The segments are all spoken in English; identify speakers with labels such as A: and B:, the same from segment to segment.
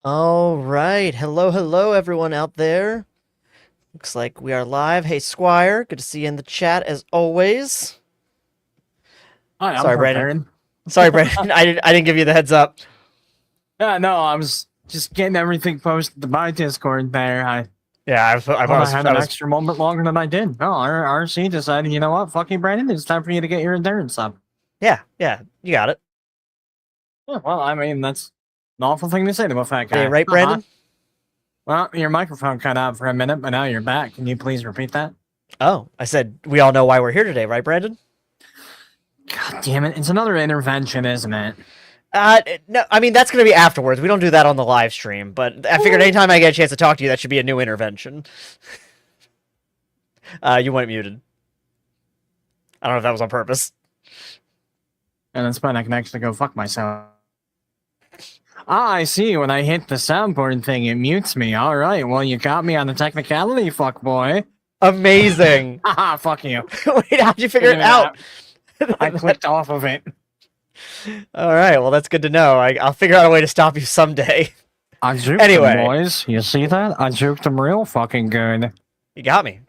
A: All right. Hello, hello, everyone out there. Looks like we are live. Hey, Squire. Good to see you in the chat as always.
B: Hi, I'm
A: Sorry, Brandon.
B: prepared.
A: Sorry, Brandon. I didn't give you the heads up.
B: Yeah, no, I was just getting everything posted to my Discord there. I
A: Yeah, I
B: thought I
A: was
B: had
A: I
B: an
A: was.
B: extra moment longer than I did. No, RC decided, you know what? Fuck you, Brandon. It's time for you to get your endurance up.
A: Yeah, yeah. You got it.
B: Yeah, well, I mean, that's an awful thing to say to a fat
A: They
B: guy.
A: right,
B: Uh-huh.
A: Brandon?
B: Well, your microphone cut out for a minute, but now you're back. Can you please repeat that?
A: Oh, I said we all know why we're here today, right, Brandon?
B: God damn it. It's another intervention, isn't it?
A: No. I mean that's gonna be afterwards. We don't do that on the live stream. But I figured anytime I get a chance to talk to you, that should be a new intervention. You went muted. I don't know if that was on purpose.
B: And it's fine. I can actually go fuck myself. Ah, I see. When I hit the soundboard thing, it mutes me. All right. Well, you got me on the technicality, fuck boy.
A: Amazing.
B: Haha, fuck you.
A: Wait, how'd you figure
B: Give
A: it
B: me
A: out?
B: that. I clicked off of it.
A: All right, well, that's good to know. I'll figure out a way to stop you someday.
B: I juked
A: Anyway.
B: them, boys. You see that? I juked them real fucking good.
A: You got me.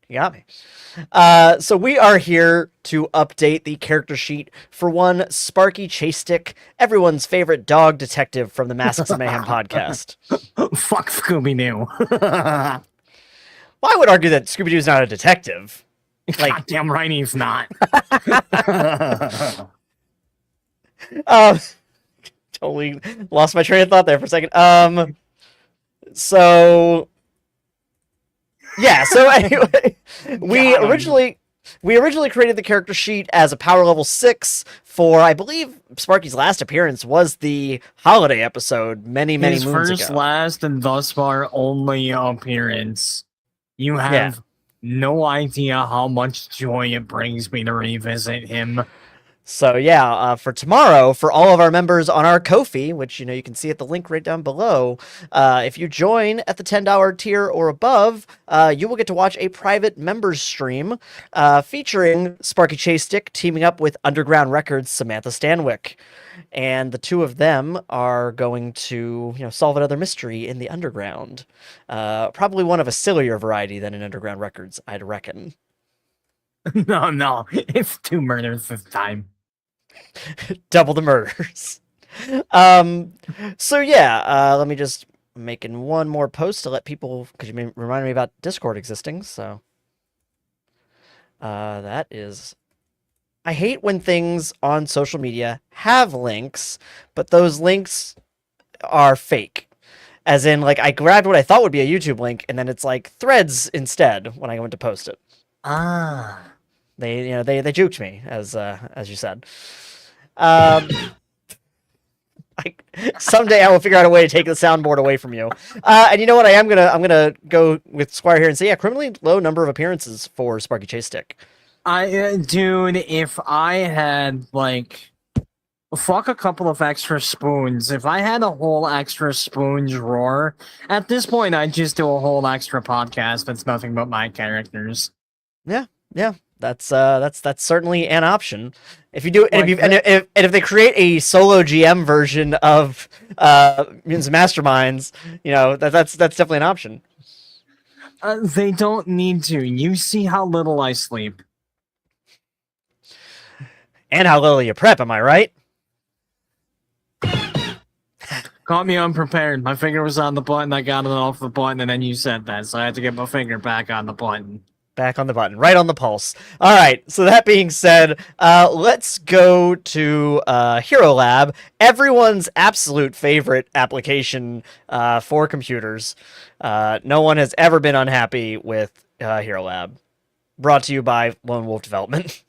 A: You got me. So we are here to update the character sheet for one Sparky Chasestick, everyone's favorite dog detective from the Masks of Mayhem podcast.
B: Fuck Scooby-Doo.
A: Well, I would argue that Scooby-Doo's not a detective. Like,
B: goddamn right he's not.
A: um, totally lost my train of thought there for a second. So yeah, so anyway, we originally created the character sheet as a power level 6 for, I believe, Sparky's last appearance was the holiday episode many
B: His
A: moons
B: first,
A: ago.
B: last, and thus far only appearance. You have no idea how much joy it brings me to revisit him.
A: So yeah, for tomorrow, for all of our members on our Ko-fi, which you can see at the link right down below, if you join at the $10 tier or above, you will get to watch a private members stream featuring Sparky Chasestick teaming up with Underground Records' Samantha Stanwyck, and the two of them are going to solve another mystery in the underground, probably one of a sillier variety than in Underground Records, I'd reckon.
B: No, it's 2 murders this time.
A: Double the murders. So yeah, let me just making one more post to let people, because you remind me about Discord existing. So that is, I hate when things on social media have links, but those links are fake. As in, like, I grabbed what I thought would be a YouTube link, and then it's like Threads instead when I went to post it.
B: Ah.
A: They juked me, as you said. Someday I will figure out a way to take the soundboard away from you. And you know what? I'm gonna go with Squire here and say, yeah, criminally low number of appearances for Sparky Chasestick.
B: Dude, if I had fuck a couple of extra spoons. If I had a whole extra spoon drawer, at this point I'd just do a whole extra podcast that's nothing but my characters.
A: Yeah. That's certainly an option. If you do, and if they create a solo GM version of Mutants and Masterminds, that's definitely an option.
B: They don't need to. You see how little I sleep.
A: And how little you prep, am I right?
B: Caught me unprepared. My finger was on the button, I got it off the button, and then you said that, so I had to get my finger back on the button.
A: Back on the button, right on the pulse. All right, so that being said, let's go to Hero Lab, everyone's absolute favorite application for computers. No one has ever been unhappy with Hero Lab. Brought to you by Lone Wolf Development.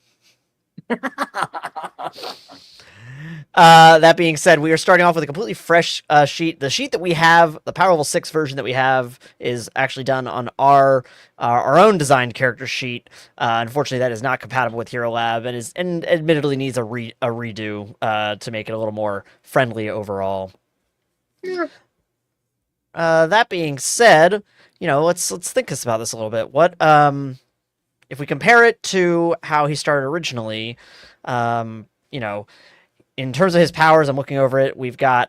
A: That being said, we are starting off with a completely fresh sheet. The sheet that we have, the Power Level 6 version that we have, is actually done on our own designed character sheet. Unfortunately, that is not compatible with Hero Lab and admittedly needs a redo to make it a little more friendly overall. Yeah. That being said, let's think about this a little bit. What if we compare it to how he started originally? in terms of his powers, I'm looking over it.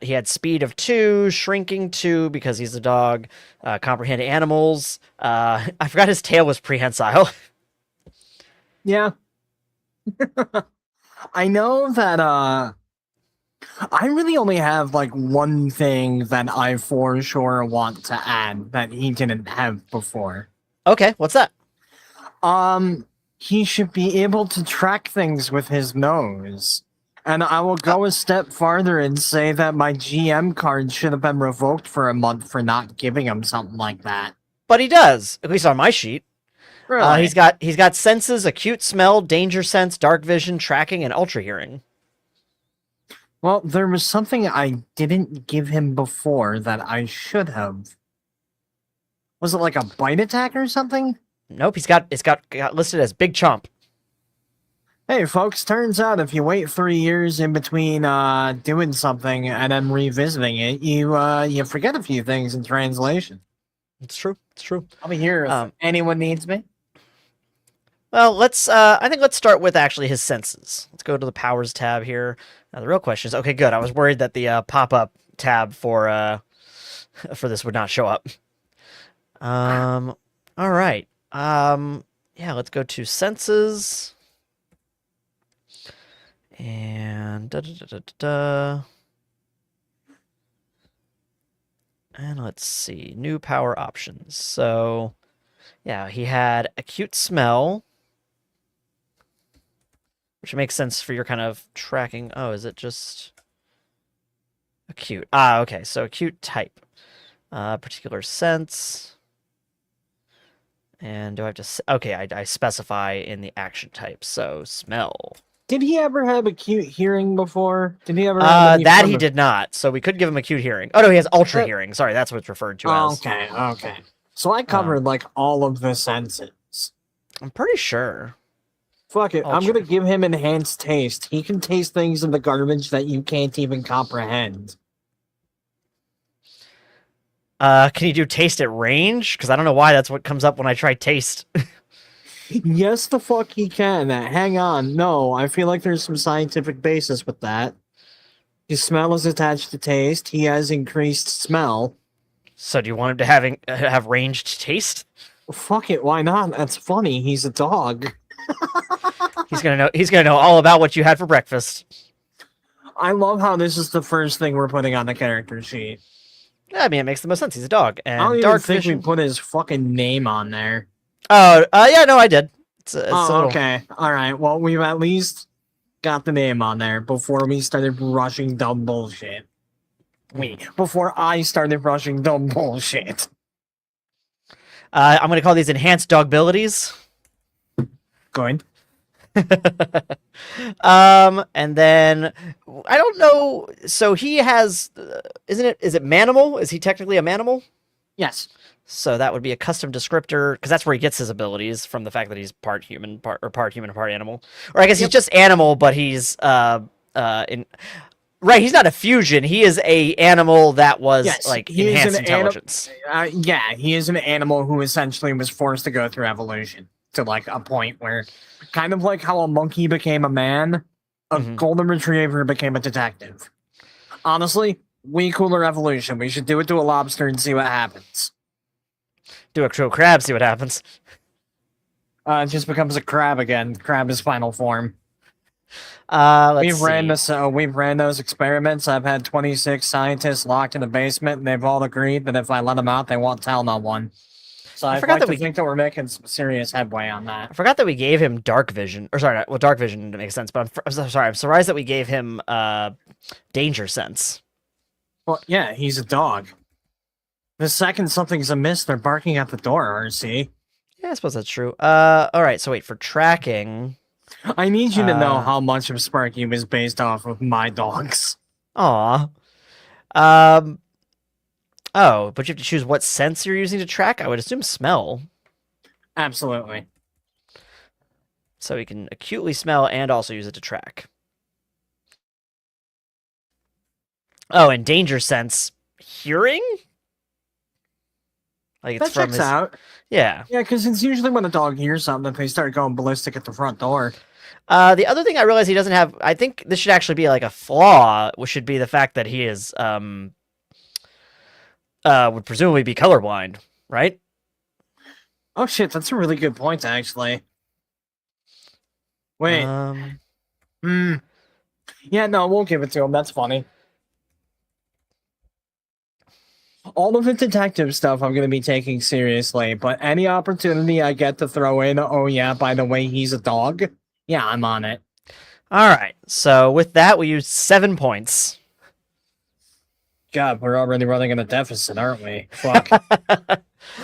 A: He had speed of 2, shrinking 2 because he's a dog, comprehend animals. I forgot his tail was prehensile.
B: Yeah. I know that I really only have like one thing that I for sure want to add that he didn't have before.
A: Okay, what's that?
B: He should be able to track things with his nose. And I will go a step farther and say that my GM card should have been revoked for a month for not giving him something like that.
A: But he does, at least on my sheet.
B: Really?
A: He's got senses, acute smell, danger sense, dark vision, tracking, and ultra hearing.
B: Well, there was something I didn't give him before that I should have. Was it like a bite attack or something?
A: Nope, it's got listed as Big Chomp.
B: Hey, folks, turns out if you wait 3 years in between doing something and then revisiting it, you forget a few things in translation.
A: It's true. It's true.
B: I'll be here if anyone needs me.
A: Well, I think let's start with actually his senses. Let's go to the powers tab here. Now, the real question is, okay, good. I was worried that the pop-up tab for this would not show up. All right. Yeah, let's go to senses. And and let's see, new power options. So, yeah, he had acute smell, which makes sense for your kind of tracking. Oh, is it just acute? Ah, okay. So acute type, particular sense. And do I have to? Okay, I specify in the action type. So smell.
B: Did he ever have acute hearing before? Did he ever have any
A: that
B: form
A: he
B: of-
A: did not. So we could give him acute hearing. Oh no, he has ultra hearing. Sorry, that's what it's referred to as.
B: Okay. So I covered like all of the senses.
A: I'm pretty sure.
B: Fuck it. I'm
A: Ultra.
B: gonna give him enhanced taste. He can taste things in the garbage that you can't even comprehend.
A: Can you do taste at range? Because I don't know why that's what comes up when I try taste.
B: Yes, the fuck he can. Hang on. No, I feel like there's some scientific basis with that. His smell is attached to taste. He has increased smell.
A: So do you want him to have ranged taste?
B: Fuck it, why not? That's funny. He's a dog.
A: He's gonna know all about what you had for breakfast.
B: I love how this is the first thing we're putting on the character sheet.
A: Yeah, I mean, it makes the most sense. He's a dog.
B: I
A: And
B: don't even
A: dark
B: think
A: vision.
B: we put his fucking name on there.
A: Oh, yeah, no, I did. It's a little...
B: Okay. Alright, well, we've at least got the name on there before we started rushing dumb bullshit. Before I started rushing dumb bullshit.
A: I'm gonna call these enhanced dog abilities.
B: Good.
A: And then I don't know. So he has, is it manimal? Is he technically a manimal?
B: Yes.
A: So that would be a custom descriptor because that's where he gets his abilities from the fact that he's part human and part animal. Or I guess he's just animal, but he's right. He's not a fusion. He is a animal that was like enhanced intelligence.
B: Yeah, he is an animal who essentially was forced to go through evolution to like a point where, kind of like how a monkey became a man, a golden retriever became a detective. Honestly, way cooler evolution. We should do it to a lobster and see what happens.
A: Do a crow crab, see what happens.
B: It just becomes a crab again. Crab is final form.
A: We've
B: ran those experiments. I've had 26 scientists locked in a basement, and they've all agreed that if I let them out, they won't tell no one. So I think that we're making some serious headway on that.
A: I forgot that we gave him dark vision. Or sorry, well, dark vision didn't make sense, but I'm sorry. I'm surprised that we gave him danger sense.
B: Well, yeah, he's a dog. The second something's amiss, they're barking at the door, RC.
A: Yeah, I suppose that's true. All right, so wait, for tracking...
B: I need you to know how much of Sparky was based off of my dogs.
A: Aw. Oh, but you have to choose what sense you're using to track? I would assume smell.
B: Absolutely.
A: So you can acutely smell and also use it to track. Oh, and danger sense... hearing? Like it's
B: that checks out.
A: Yeah.
B: Yeah, because it's usually when a dog hears something that they start going ballistic at the front door.
A: The other thing I realize he doesn't have, I think this should actually be like a flaw, which should be the fact that he is would presumably be colorblind, right?
B: Oh shit, that's a really good point, actually. Wait. Yeah, no, we'll give it to him. That's funny. All of the detective stuff I'm going to be taking seriously, but any opportunity I get to throw in, oh yeah, by the way, he's a dog, yeah, I'm on it.
A: All right. So with that, we used 7 points.
B: God, we're already running in a deficit, aren't we? Fuck.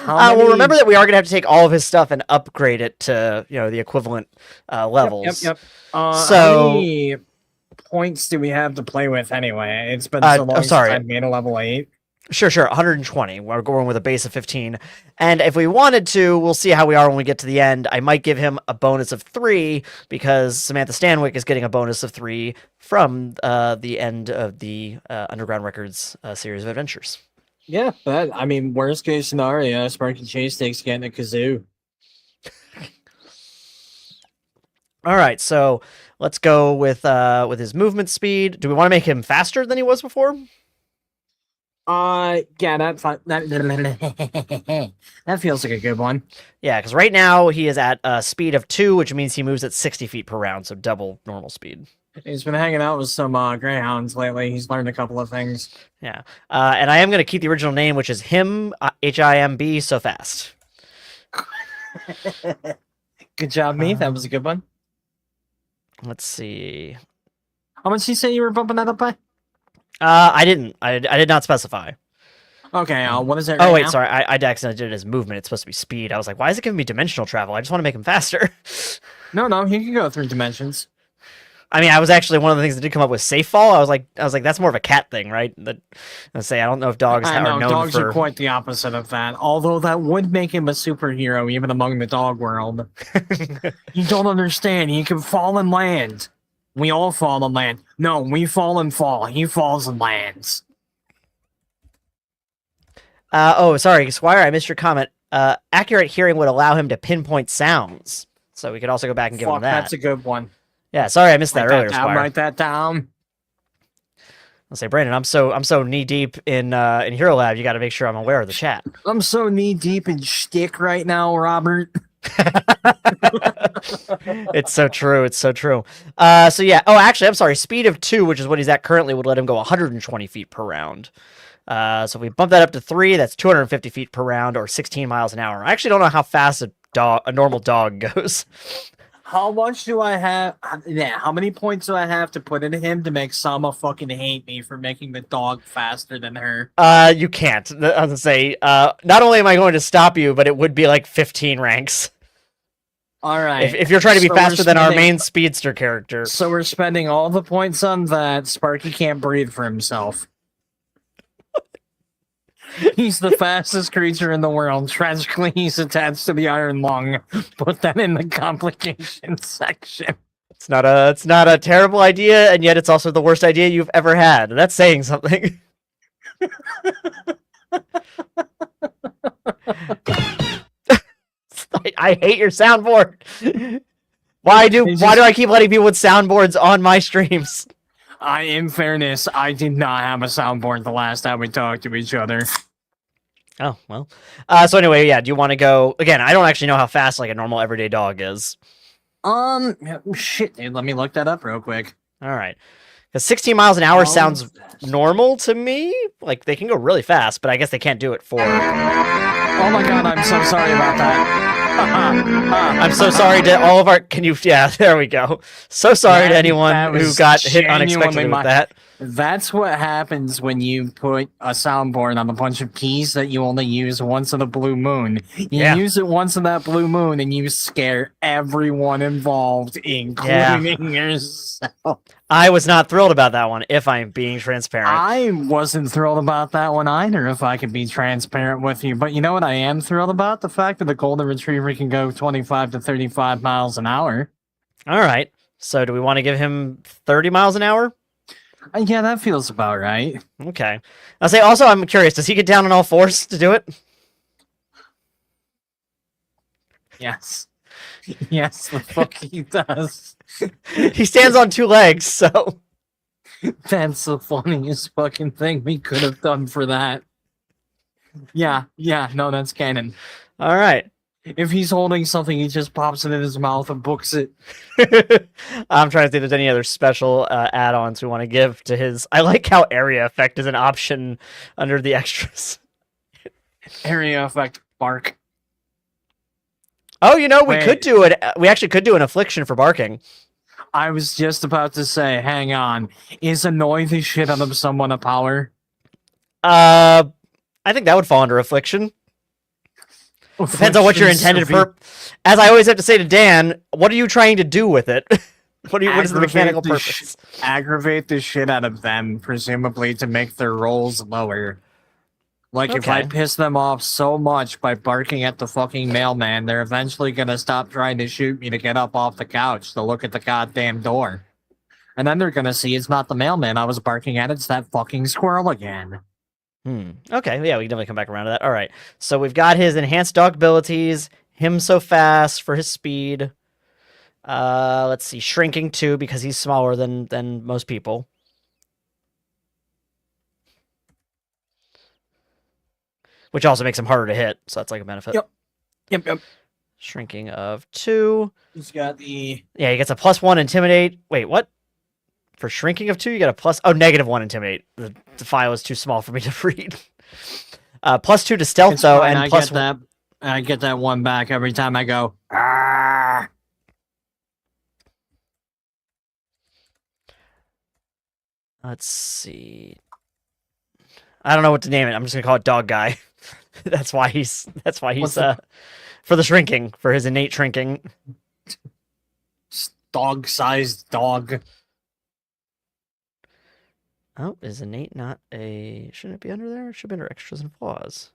A: Well, remember that we are going to have to take all of his stuff and upgrade it to, the equivalent levels.
B: Yep.
A: So,
B: how many points do we have to play with anyway? It's been so long since I made a level 8.
A: Sure. 120. We're going with a base of 15. And if we wanted to, we'll see how we are when we get to the end. I might give him a bonus of 3 because Samantha Stanwyck is getting a bonus of 3 from the end of the Underground Records series of adventures.
B: Yeah, but I mean, worst case scenario, Sparky Chasestick's getting a kazoo.
A: All right, so let's go with his movement speed. Do we want to make him faster than he was before?
B: Yeah, that feels like a good one.
A: Yeah, because right now he is at a speed of 2, which means he moves at 60 feet per round, so double normal speed.
B: He's been hanging out with some greyhounds lately. He's learned a couple of things.
A: Yeah, and I am going to keep the original name, which is him, Himb, so fast.
B: Good job, me. That was a good one.
A: Let's see.
B: How much did you say you were bumping that up by?
A: I didn't. I did not specify.
B: Okay, what is it?
A: Oh wait, sorry. I accidentally did it as movement. It's supposed to be speed. I was like, why is it giving me dimensional travel? I just want to make him faster.
B: No, he can go through dimensions.
A: I mean, I was actually one of the things that did come up with safe fall. I was like, that's more of a cat thing, right? I don't know if dogs are known
B: dogs
A: for...
B: are quite the opposite of that. Although that would make him a superhero, even among the dog world. You don't understand. He can fall and land. We all fall and land. No, we fall and fall. He falls and lands.
A: Sorry, Squire, I missed your comment. Accurate hearing would allow him to pinpoint sounds. So we could also go back and give him that.
B: That's a good one.
A: Yeah, sorry I missed that earlier, Squire.
B: Write that down.
A: I'll say, Brandon, I'm so knee deep in Hero Lab. You got to make sure I'm aware of the chat.
B: I'm so knee deep in shtick right now, Robert.
A: It's so true. It's so true. So yeah. Oh, actually, I'm sorry. Speed of 2, which is what he's at currently, would let him go 120 feet per round. So if we bump that up to 3, that's 250 feet per round, or 16 miles an hour. I actually don't know how fast a normal dog goes.
B: How much do I have? Yeah, how many points do I have to put into him to make Sama fucking hate me for making the dog faster than her?
A: You can't. I was gonna say, not only am I going to stop you, but it would be like 15 ranks.
B: All right.
A: If you're trying to be faster than our main speedster character.
B: So we're spending all the points on that. Sparky can't breathe for himself. He's the fastest creature in the world. Tragically, he's attached to the iron lung. Put that in the complications section.
A: It's not a terrible idea, and yet it's also the worst idea you've ever had. That's saying something. I hate your soundboard. Why do I keep letting people with soundboards on my streams?
B: In fairness, I did not have a soundboard the last time we talked to each other.
A: Oh, well. So anyway, yeah, do you want to go... Again, I don't actually know how fast, like, a normal everyday dog is.
B: Shit, dude, let me look that up real quick.
A: All right. Because 16 miles an hour sounds normal to me. Like, they can go really fast, but I guess they can't do it for...
B: Oh my god, I'm so sorry about that.
A: I'm so sorry to all of our... Yeah, there we go. So sorry to anyone who got hit unexpectedly with that.
B: That's what happens when you put a soundboard on a bunch of keys that you only use once in a blue moon. You use it once in that blue moon and you scare everyone involved, including yourself.
A: I was not thrilled about that one, if I'm being transparent.
B: I wasn't thrilled about that one either, if I could be transparent with you. But you know what I am thrilled about? The fact that the Golden Retriever can go 25 to 35 miles an hour.
A: All right. So do we want to give him 30 miles an hour?
B: Yeah, that feels about right.
A: Okay. I'll say also, I'm curious, does he get down on all fours to do it?
B: Yes. Yes, the fuck he does.
A: He stands on two legs, so
B: That's the funniest fucking thing we could have done for that. Yeah, no, that's canon.
A: all right.
B: If he's holding something, he just pops it in his mouth and books it.
A: I'm trying to think if there's any other special add-ons we want to give to his. I like how area effect is an option under the extras.
B: Area effect bark.
A: Oh, you know, we
B: Wait.
A: could do it. We actually could do an affliction for barking.
B: I was just about to say, hang on. Is annoy the shit out of someone a power?
A: I think that would fall under affliction. Depends on what you're intended for. As I always have to say to Dan, what are you trying to do with it? What is the mechanical purpose?
B: Aggravate the shit out of them, presumably to make their rolls lower. Like, if I
A: Okay.
B: piss them off so much by barking at the fucking mailman, they're eventually gonna stop trying to shoot me to get up off the couch to look at the goddamn door. And then they're gonna see it's not the mailman I was barking at, it's that fucking squirrel again.
A: Okay, yeah, we can definitely come back around to that. All right, so we've got his enhanced dog abilities, him so fast for his speed. Let's see, shrinking too because he's smaller than most people. Which also makes him harder to hit, so that's like a benefit.
B: Yep.
A: Shrinking of 2.
B: He's got the...
A: Yeah, he gets a +1 intimidate. Wait, what? For shrinking of 2, you get a -1 intimidate. The file is too small for me to read. +2 to stealth
B: It's
A: though,
B: fine,
A: and plus
B: I get that one back every time I go, "Ah."
A: let's see. I don't know what to name it. I'm just gonna call it Dog Guy. that's why he's for the shrinking, for his innate shrinking.
B: Dog-sized dog.
A: Oh, is innate not a... Shouldn't it be under there? It should be under extras and flaws.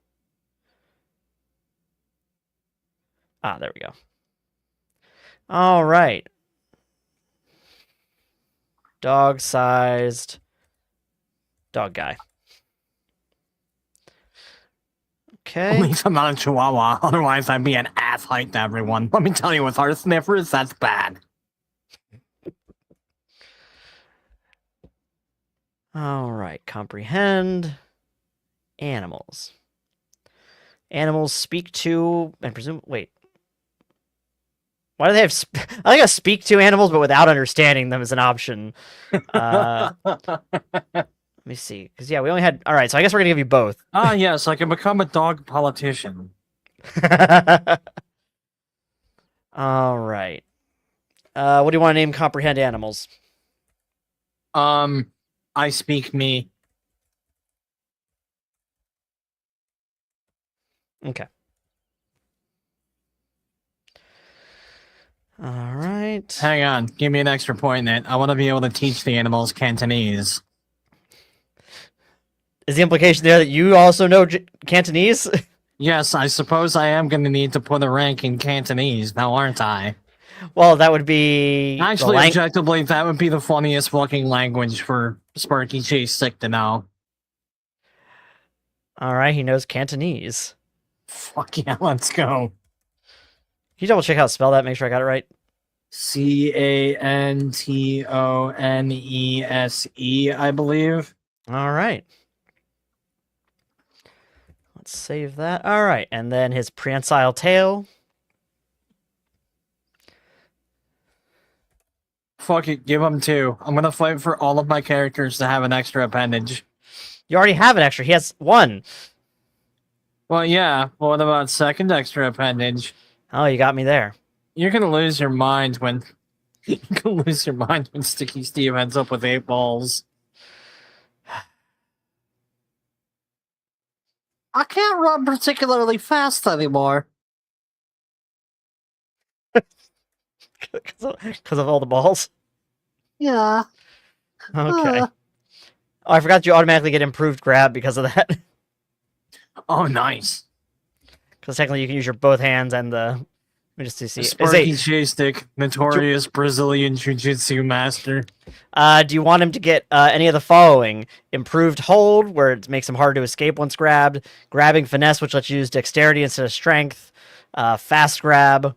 A: Ah, there we go. All right. Dog-sized dog guy. Okay.
B: Only if I'm not a chihuahua, otherwise I'd be an ass height to everyone. Let me tell you, with our sniffers, that's bad.
A: All right. Comprehend. Animals. Animals speak to and presume... Wait. Why do they have... I think I speak to animals, but without understanding them is an option. Let me see. Because, yeah, we only had... All right, so I guess we're going to give you both.
B: Yes, I can become a dog politician.
A: All right. What do you want to name comprehend animals?
B: I speak me.
A: Okay. All right.
B: Hang on, give me an extra point in it. I want to be able to teach the animals Cantonese.
A: Is the implication there that you also know Cantonese?
B: Yes, I suppose I am going to need to put a rank in Cantonese, now aren't I?
A: Well, that would be...
B: Actually, objectively, that would be the funniest fucking language for Sparky Chasestick to know.
A: All right, he knows Cantonese.
B: Fuck yeah, let's go.
A: Can you double check how to spell that? Make sure I got it right.
B: Cantonese, I believe.
A: All right. Let's save that. All right, and then his prehensile tail.
B: Fuck it, give him 2. I'm gonna fight for all of my characters to have an extra appendage.
A: You already have an extra. He has 1.
B: Well, yeah, but what about second extra appendage?
A: Oh, you got me there.
B: You're gonna lose your mind when... You're gonna lose your mind when Sticky Steve ends up with 8 balls. I can't run particularly fast anymore.
A: Because of all the balls?
B: Yeah.
A: Okay. Oh, I forgot you automatically get improved grab because of that.
B: Oh, nice.
A: Because technically you can use your both hands and the... Let me just see.
B: Sparky Chasestick, notorious Brazilian Jiu-Jitsu master.
A: Do you want him to get any of the following? Improved hold, where it makes him hard to escape once grabbed. Grabbing finesse, which lets you use dexterity instead of strength. Fast grab.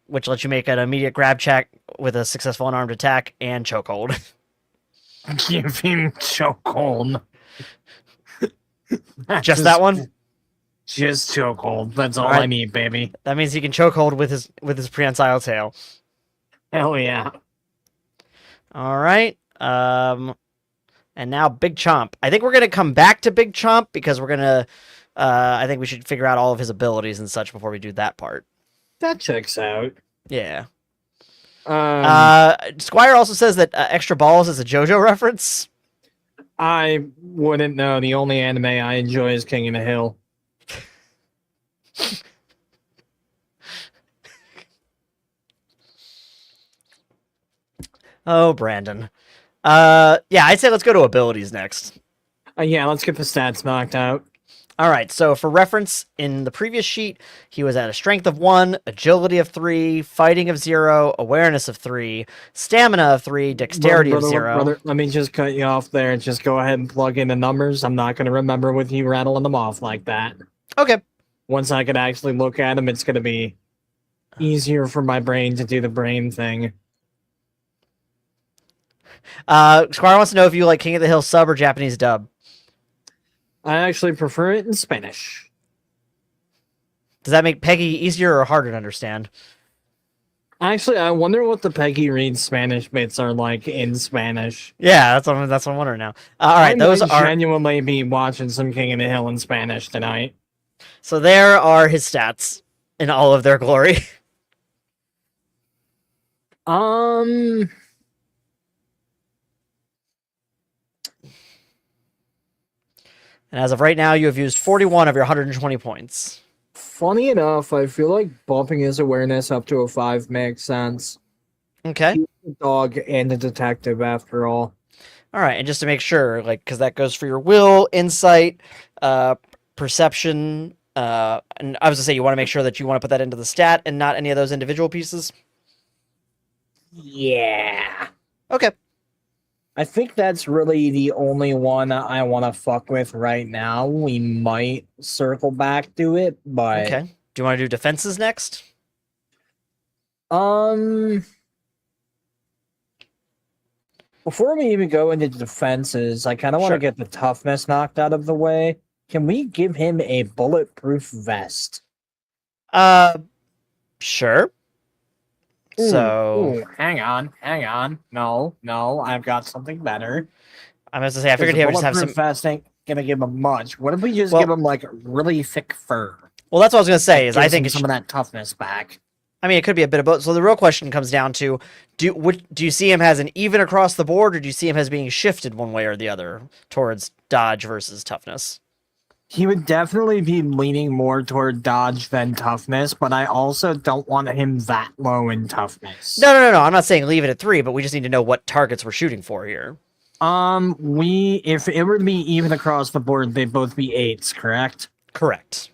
A: which lets you make an immediate grab check with a successful unarmed attack and chokehold.
B: Give him chokehold.
A: Just that one?
B: Just chokehold. That's all
A: Alright.
B: I need, baby.
A: That means he can chokehold with his prehensile tail.
B: Hell yeah.
A: All right. And now Big Chomp. I think we're gonna come back to Big Chomp because we're gonna. I think we should figure out all of his abilities and such before we do that part.
B: That checks out.
A: Yeah.
B: Um,
A: Squire also says that Extra Balls is a JoJo reference.
B: I wouldn't know. The only anime I enjoy is King of the Hill.
A: Oh, Brandon. Yeah, I'd say let's go to abilities next.
B: Yeah, let's get the stats knocked out.
A: All right, so for reference, in the previous sheet, he was at a strength of 1, agility of 3, fighting of 0, awareness of 3, stamina of 3, dexterity of 0.
B: Brother, let me just cut you off there. Just go ahead and plug in the numbers. I'm not going to remember with you rattling them off like that.
A: Okay.
B: Once I can actually look at them, it's going to be easier for my brain to do the brain thing.
A: Squire wants to know if you like King of the Hill sub or Japanese dub.
B: I actually prefer it in Spanish.
A: Does that make Peggy easier or harder to understand?
B: Actually, I wonder what the Peggy reads Spanish bits are like in Spanish.
A: Yeah, that's what I'm wondering now. All right, those
B: might
A: are
B: genuinely be watching some King of the Hill in Spanish tonight.
A: so. There are his stats in all of their glory. And as of right now, you have used 41 of your 120 points.
B: Funny enough, I feel like bumping his awareness up to a 5 makes sense.
A: Okay.
B: He's a dog and a detective, after all.
A: All right, and just to make sure, like, because that goes for your will, insight, perception, and I was gonna say you want to make sure that you want to put that into the stat and not any of those individual pieces.
B: Yeah.
A: Okay.
B: I think that's really the only one I want to fuck with right now. We might circle back to it, but
A: Okay. Do you want to do defenses next?
B: Before we even go into defenses, I kind of want to
A: Sure.
B: get the toughness knocked out of the way. Can we give him a bulletproof vest?
A: Sure. So
B: hang on. No, I've got something better.
A: I'm going to say I figured he would just have some.
B: Vest ain't gonna give him much. What if we just
A: Well-
B: give him like really thick fur?
A: Well, that's what I was going to say. Is I
B: Gives
A: think
B: him
A: it
B: some
A: should,
B: of that toughness back.
A: I mean, it could be a bit of both. So the real question comes down to: do you see him as an even across the board, or do you see him as being shifted one way or the other towards dodge versus toughness?
B: He would definitely be leaning more toward dodge than toughness, but I also don't want him that low in toughness.
A: No. I'm not saying leave it at 3, but we just need to know what targets we're shooting for here.
B: If it were to be even across the board, they'd both be 8s, correct?
A: Correct.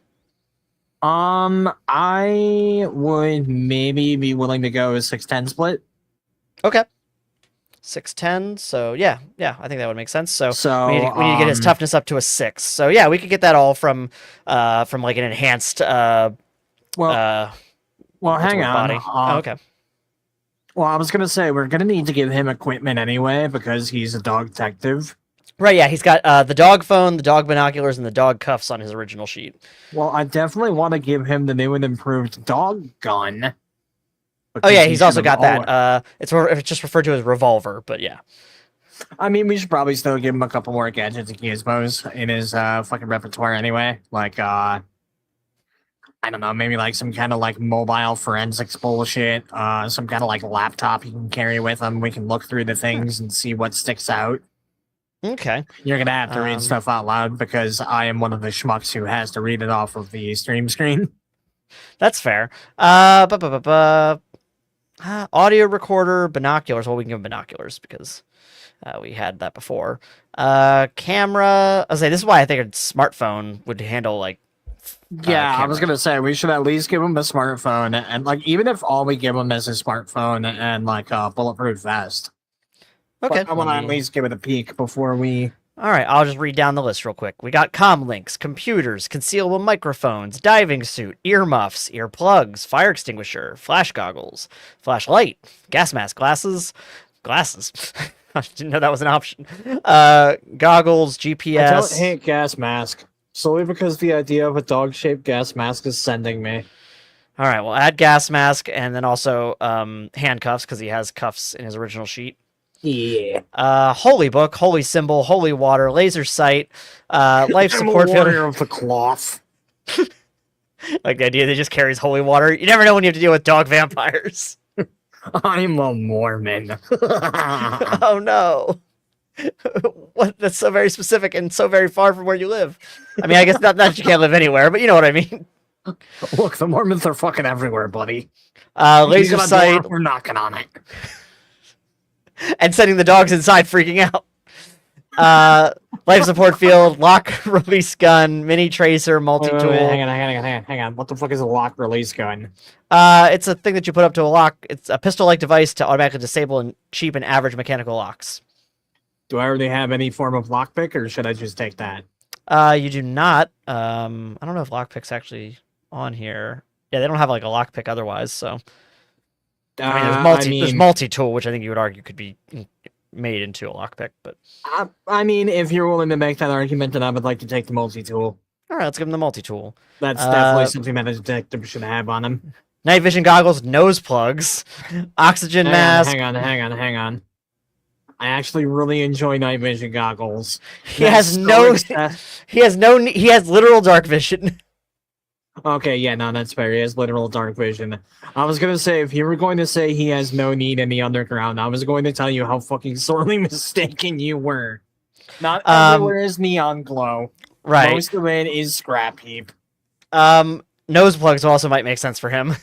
B: I would maybe be willing to go a 6-10 split.
A: Okay. 6'10", so yeah, I think that would make sense. So,
B: So
A: we need to get his toughness up to a 6. So yeah, we could get that all from like an enhanced
B: well,
A: what's
B: hang
A: the word,
B: on.
A: body. Oh, okay.
B: Well, I was gonna say we're gonna need to give him equipment anyway because he's a dog detective.
A: Right, yeah, he's got the dog phone, the dog binoculars, and the dog cuffs on his original sheet.
B: Well, I definitely want to give him the new and improved dog gun.
A: Oh yeah, he's also
B: should
A: got
B: have
A: that. It's just referred to as revolver, but yeah.
B: I mean, we should probably still give him a couple more gadgets and gizmos in his fucking repertoire anyway. Like, I don't know, maybe like some kind of like mobile forensics bullshit, some kind of like laptop he can carry with him. We can look through the things and see what sticks out.
A: Okay.
B: You're gonna have to read stuff out loud because I am one of the schmucks who has to read it off of the stream screen.
A: That's fair. Audio recorder, binoculars. Well, we can give him binoculars because we had that before. Camera. I was say this is why I think a smartphone would handle like.
B: Yeah, I was
A: camera.
B: gonna say we should at least give him a smartphone, and like even if all we give him is a smartphone and like a bulletproof vest.
A: Okay.
B: But I want to at least give it a peek before we
A: All right, I'll just read down the list real quick. We got comm links, computers, concealable microphones, diving suit, earmuffs, earplugs, fire extinguisher, flash goggles, flashlight, gas mask, glasses. I didn't know that was an option. Goggles,
B: I don't
A: GPS.
B: hate gas mask. Solely because the idea of a dog-shaped gas mask is sending me.
A: All right, we'll add gas mask and then also handcuffs because he has cuffs in his original sheet.
B: Yeah.
A: Holy book, holy symbol, holy water, laser sight, life support
B: warrior
A: field.
B: of the cloth.
A: Like the idea that he just carries holy water. You never know when you have to deal with dog vampires.
B: I'm a Mormon.
A: Oh no. What? That's so very specific and so very far from where you live. I mean, I guess not that you can't live anywhere, but you know what I mean.
B: Look, the Mormons are fucking everywhere, buddy.
A: Laser
B: You got a
A: sight
B: door, we're knocking on it.
A: and sending the dogs inside freaking out. Life support field, lock release gun, mini tracer, multi-tool.
B: Wait, hang on. What the fuck is a lock release gun?
A: It's a thing that you put up to a lock. It's a pistol-like device to automatically disable and cheap and average mechanical locks.
B: Do I already have any form of lockpick, or should I just take that?
A: You do not. I don't know if lockpick's actually on here. Yeah, they don't have like a lockpick otherwise. So I mean, there's multi-tool, which I think you would argue could be made into a lockpick. But
B: I mean, if you're willing to make that argument, then I would like to take the multi-tool.
A: all right, let's give him the multi-tool.
B: That's definitely something that a detective should have on him.
A: Night vision goggles, nose plugs, oxygen mask.
B: Hang on. I actually really enjoy night vision goggles.
A: He has literal dark vision.
B: Okay, yeah, no, that's fair. He has literal dark vision. I was gonna say, if you were going to say he has no need in the underground, I was going to tell you how fucking sorely mistaken you were. Not everywhere is neon glow.
A: Right.
B: Most of it is scrap heap.
A: Nose plugs also might make sense for him.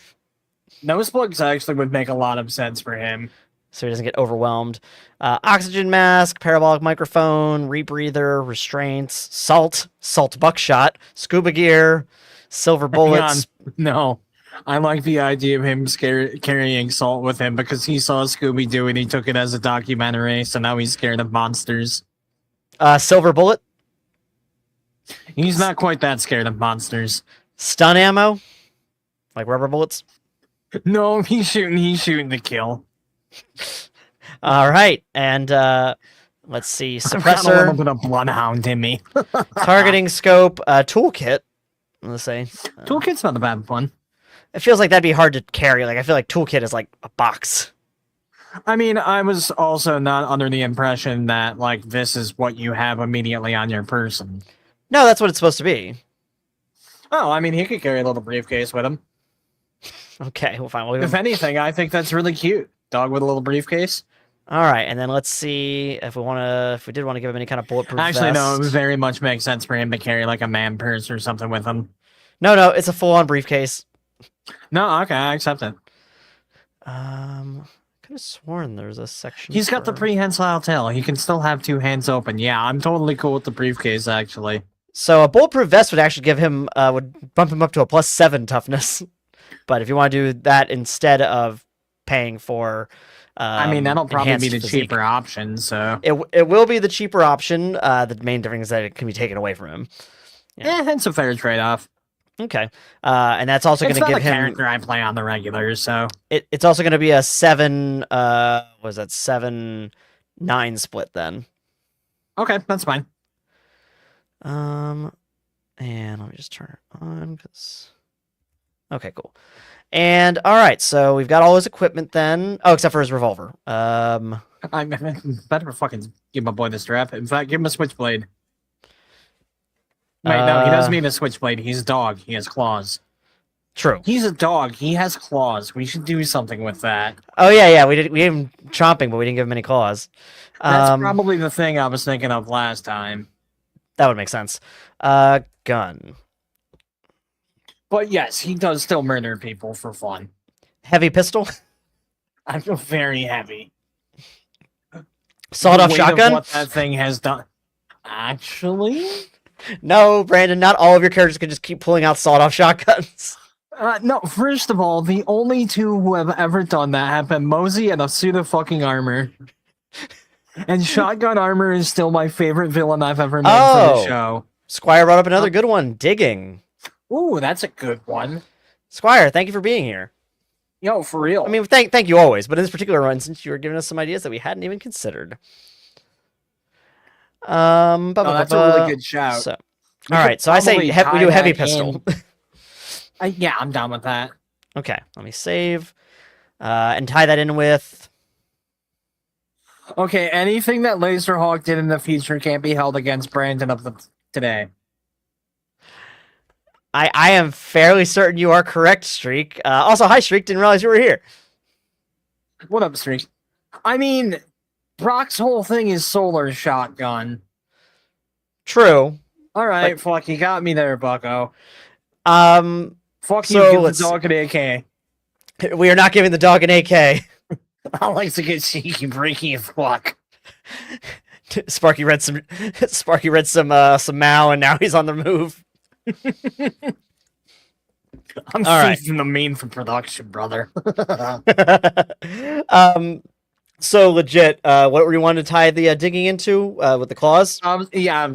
B: Nose plugs actually would make a lot of sense for him.
A: So he doesn't get overwhelmed. Oxygen mask, parabolic microphone, rebreather, restraints, salt buckshot, scuba gear, silver bullets.
B: No. I like the idea of him carrying salt with him because he saw Scooby-Doo and he took it as a documentary, so now he's scared of monsters.
A: Silver bullet.
B: He's not quite that scared of monsters.
A: Stun ammo, like rubber bullets.
B: No, he's shooting to kill.
A: All right, and let's see,
B: I've got a little
A: suppressor,
B: bit of bloodhound in me.
A: targeting scope, toolkit. Let's say
B: Toolkit's not a bad one.
A: it feels like that'd be hard to carry. Like I feel like toolkit is like a box.
B: I mean, I was also not under the impression that like this is what you have immediately on your person.
A: No, that's what it's supposed to be.
B: Oh, I mean, he could carry a little briefcase with him.
A: Okay, we'll find.
B: If anything, I think that's really cute. Dog with a little briefcase.
A: All right, and then let's see if we did want to give him any kind of bulletproof
B: Actually,
A: vest.
B: no, it very much makes sense for him to carry like a man purse or something with him.
A: No, it's a full-on briefcase.
B: No, okay, I accept it.
A: Could have sworn there's a section.
B: He's got the
A: for-
B: prehensile tail. He can still have two hands open. Yeah, I'm totally cool with the briefcase, actually.
A: So a bulletproof vest would actually give him would bump him up to a +7 toughness. But if you want to do that instead of paying for,
B: I mean, that'll probably
A: enhanced
B: be the
A: physique,
B: cheaper option, so...
A: It will be the cheaper option. The main difference is that it can be taken away from him.
B: Yeah, it's a fair trade-off.
A: Okay, and that's also going
B: It's
A: to
B: not
A: give
B: a
A: him.
B: character I play on the regular, so...
A: It's also going to be a 7. Was that 7-9 split then?
B: Okay, that's fine.
A: And let me just turn it on because. Okay, cool. And all right, so we've got all his equipment then. Oh, except for his revolver.
B: I better fucking give my boy the strap. In fact, give him a switchblade. Wait, no, he doesn't need a switchblade. He's a dog. He has claws.
A: True.
B: He's a dog. He has claws. We should do something with that.
A: Oh yeah. We gave him chomping, but we didn't give him any claws.
B: That's probably the thing I was thinking of last time.
A: That would make sense. Gun.
B: But yes, he does still murder people for fun.
A: Heavy pistol.
B: I feel very heavy.
A: Sawed-off
B: The weight of
A: shotgun.
B: what that thing has done. Actually,
A: No, Brandon. Not all of your characters can just keep pulling out sawed-off shotguns.
B: no. First of all, the only two who have ever done that have been Mosey and a suit of fucking armor. And Shotgun Armor is still my favorite villain I've ever made for the
A: Oh,
B: show.
A: Squire brought up another good one, digging.
B: Ooh, that's a good one.
A: Squire, thank you for being here.
B: Yo, for real.
A: I mean, thank you always, but in this particular run, since you were giving us some ideas that we hadn't even considered.
B: That's a really good shout.
A: So, all right, so I say we do heavy pistol.
B: Yeah, I'm down with that.
A: Okay, let me save and tie that in with.
B: Okay, anything that Laserhawk did in the future can't be held against Brandon of today.
A: I am fairly certain you are correct, Streak. Also, hi, Streak. Didn't realize you were here.
B: What up, Streak? I mean, Brock's whole thing is solar shotgun.
A: True.
B: All right, fuck, you got me there, Bucko. Fuck
A: so
B: you, give the dog an AK.
A: We are not giving the dog an AK.
B: I like to get cheeky, breaking and fuck.
A: Sparky read some Mao, and now he's on the move.
B: I'm saving the main for production, brother.
A: So legit, what were you wanting to tie the digging into with the claws?
B: Yeah.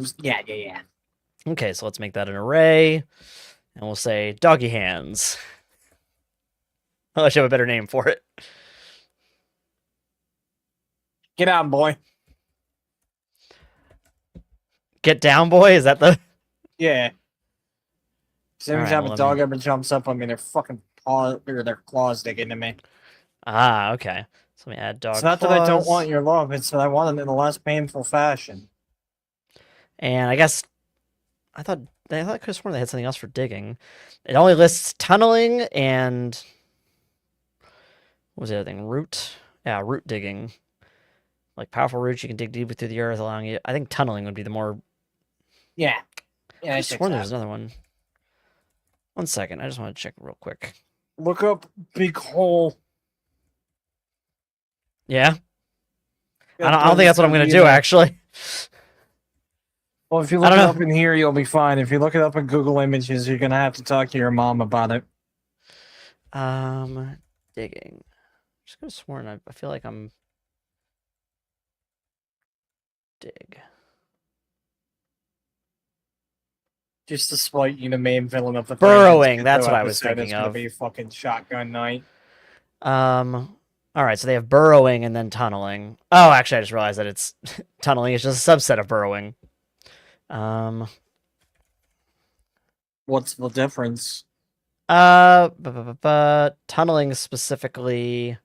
A: Okay, so let's make that an array, and we'll say doggy hands. Unless you have a better name for it.
B: Get out, boy.
A: Get down, boy. Is that the?
B: Yeah. Every
A: All
B: time
A: right,
B: a dog ever jumps up on me, their fucking paw or their claws dig into me.
A: Ah, okay. So let me add dog.
B: It's not
A: claws.
B: that I don't want your love; it's that I want it in a less painful fashion.
A: And I guess I thought I could have sworn they had something else for digging. It only lists tunneling and what was the other thing? Root. Yeah, root digging. Like powerful roots, you can dig deeper through the earth, allowing you. I think tunneling would be the more.
B: Yeah.
A: I sworn there was another one. 1 second, I just want to check real quick.
B: Look up big hole.
A: Yeah. I don't think that's what I'm gonna do. Actually.
B: Well, if you look it up in here, you'll be fine. If you look it up in Google Images, you're gonna have to talk to your mom about it.
A: Digging. Just could have sworn I feel like I'm. Dig.
B: Just to spite you, the main villain of the
A: burrowing. That's what I was thinking
B: it's
A: of.
B: Gonna be fucking shotgun night.
A: All right, so they have burrowing and then tunneling. Oh, actually, I just realized that it's tunneling is just a subset of burrowing.
B: What's the difference?
A: Tunneling specifically.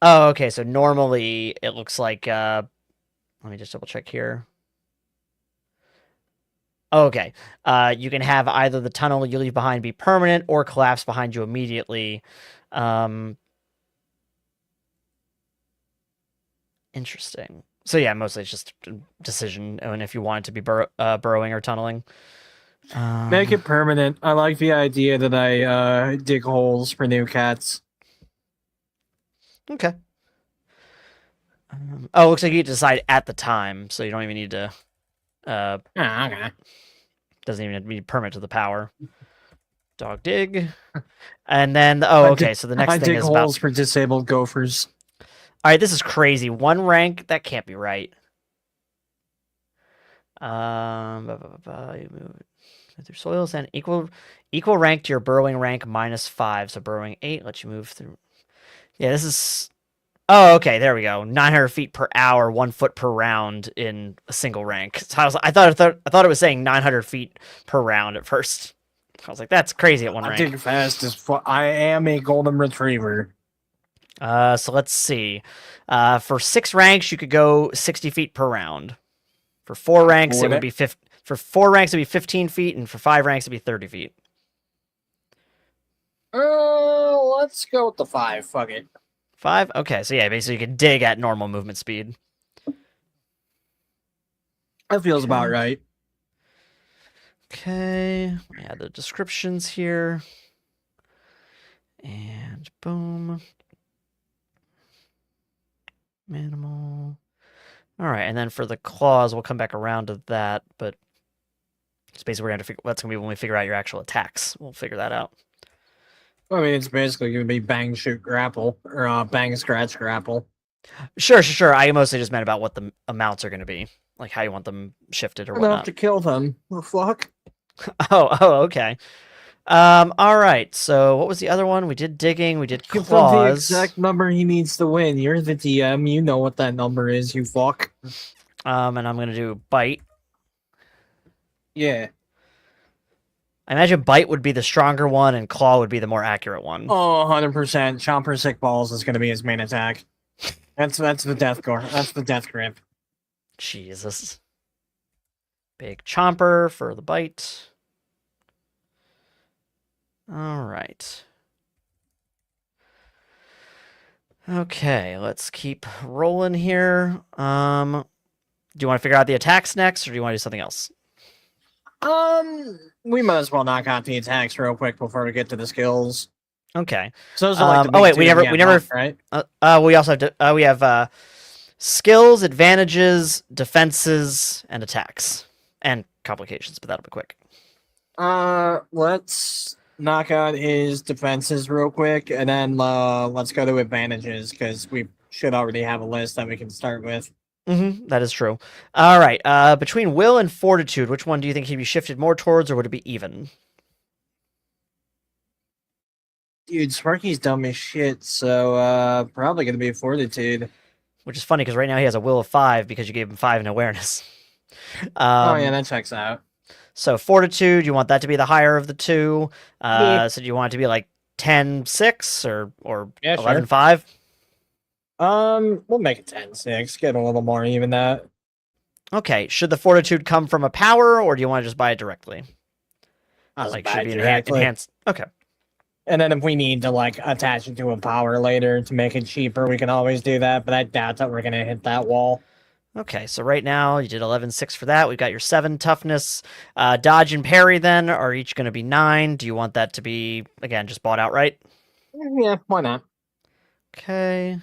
A: Oh, okay. So normally it looks like. Let me just double check here. Okay. You can have either the tunnel you leave behind be permanent or collapse behind you immediately. Interesting. So yeah, mostly it's just a decision, and if you want it to be burrowing or tunneling.
B: Make it permanent. I like the idea that I dig holes for new cats.
A: Okay. Oh, looks like you get to decide at the time, so you don't even need to.
B: Okay.
A: Doesn't even need to be permit to the power. Dog dig, and then okay. So the next thing
B: dig
A: is
B: holes
A: about
B: for disabled gophers.
A: All right, this is crazy. 1 rank, that can't be right. You move through soils and equal rank to your burrowing rank -5. So burrowing 8 lets you move through. Yeah, this is. Oh, okay. There we go. 900 feet per hour, 1 foot per round in a single rank. So I thought it was saying 900 feet per round at first. I was like, that's crazy at 1 rank.
B: I dig fast as fuck. I am a golden retriever.
A: So let's see. For 6 ranks, you could go 60 feet per round. For 4 ranks, it would be 15 feet, and for 5 ranks, it'd be 30 feet.
B: Let's go with the 5. Fuck it.
A: 5? Okay, so yeah, basically you can dig at normal movement speed.
B: That feels about right.
A: Okay, we add the descriptions here. And boom. Minimal. All right, and then for the claws, we'll come back around to that, but it's basically we're going to figure that's going to be when we figure out your actual attacks. We'll figure that out.
B: I mean, it's basically going to be bang, shoot, grapple, or bang, scratch, grapple.
A: Sure. I mostly just meant about what the amounts are going to be, like how you want them shifted or
B: Enough
A: whatnot.
B: to kill them. The fuck?
A: Okay. All right. So what was the other one? We did digging. We did
B: Give him the
A: claws.
B: exact number he needs to win. You're the DM. You know what that number is, you fuck.
A: And I'm gonna do bite.
B: Yeah.
A: I imagine bite would be the stronger one, and claw would be the more accurate one.
B: Oh, 100%. Chomper Sick Balls is going to be his main attack. That's the death gore. That's the death grip.
A: Jesus. Big chomper for the bite. All right. Okay, let's keep rolling here. Do you want to figure out the attacks next, or do you want to do something else?
B: We might as well knock out the attacks real quick before we get to the skills.
A: Okay.
B: So those are like the big
A: oh wait,
B: two
A: we
B: that
A: never,
B: have
A: we never.
B: left, right?
A: We also have we have skills, advantages, defenses, and attacks, and complications. But that'll be quick.
B: Let's knock out his defenses real quick, and then let's go to advantages because we should already have a list that we can start with.
A: That is true. All right. Between will and fortitude, which one do you think he'd be shifted more towards, or would it be even?
B: Dude, Sparky's dumb as shit, so probably gonna be fortitude.
A: Which is funny because right now he has a will of 5 because you gave him 5 in awareness.
B: Oh yeah, that checks out.
A: So fortitude, you want that to be the higher of the two.
B: Yeah.
A: So do you want it to be like 10-6 or
B: Yeah,
A: 11-5?
B: We'll make it 10-6. Get a little more even that.
A: Okay. Should the fortitude come from a power, or do you want to just buy it directly?
B: Like
A: Should it be
B: directly.
A: enhanced? Okay.
B: And then if we need to like attach it to a power later to make it cheaper, we can always do that. But I doubt that we're gonna hit that wall.
A: Okay, so right now you did 11-6 for that. We've got your 7 toughness. Dodge and parry then are each going to be 9. Do you want that to be, again, just bought outright?
B: Yeah, why not?
A: Okay.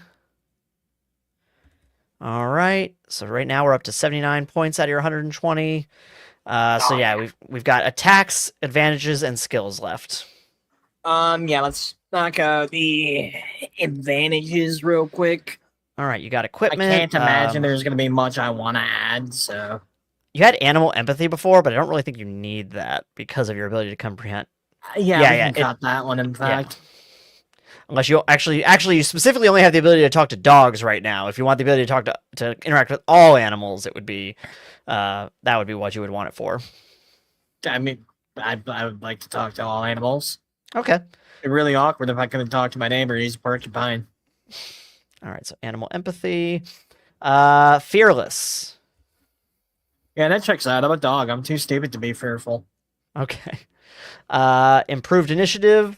A: All right. So right now we're up to 79 points out of your 120. So yeah, we've got attacks, advantages, and skills left.
B: Yeah, let's knock out the advantages real quick.
A: All right, you got
B: I
A: equipment.
B: can't imagine there's gonna be much I want to add. So
A: You had animal empathy before, but I don't really think you need that because of your ability to comprehend.
B: yeah,
A: Yeah,
B: we
A: yeah,
B: can cut that one. In fact,
A: Unless you actually you specifically only have the ability to talk to dogs right now. If you want the ability to talk to interact with all animals, it would be that would be what you would want it for.
B: I mean, I would like to talk to all animals.
A: Okay.
B: It's really awkward if I couldn't talk to my neighbor. He's a porcupine.
A: All right, so animal empathy. Fearless.
B: Yeah, that checks out. I'm a dog. I'm too stupid to be fearful.
A: Okay. Improved initiative.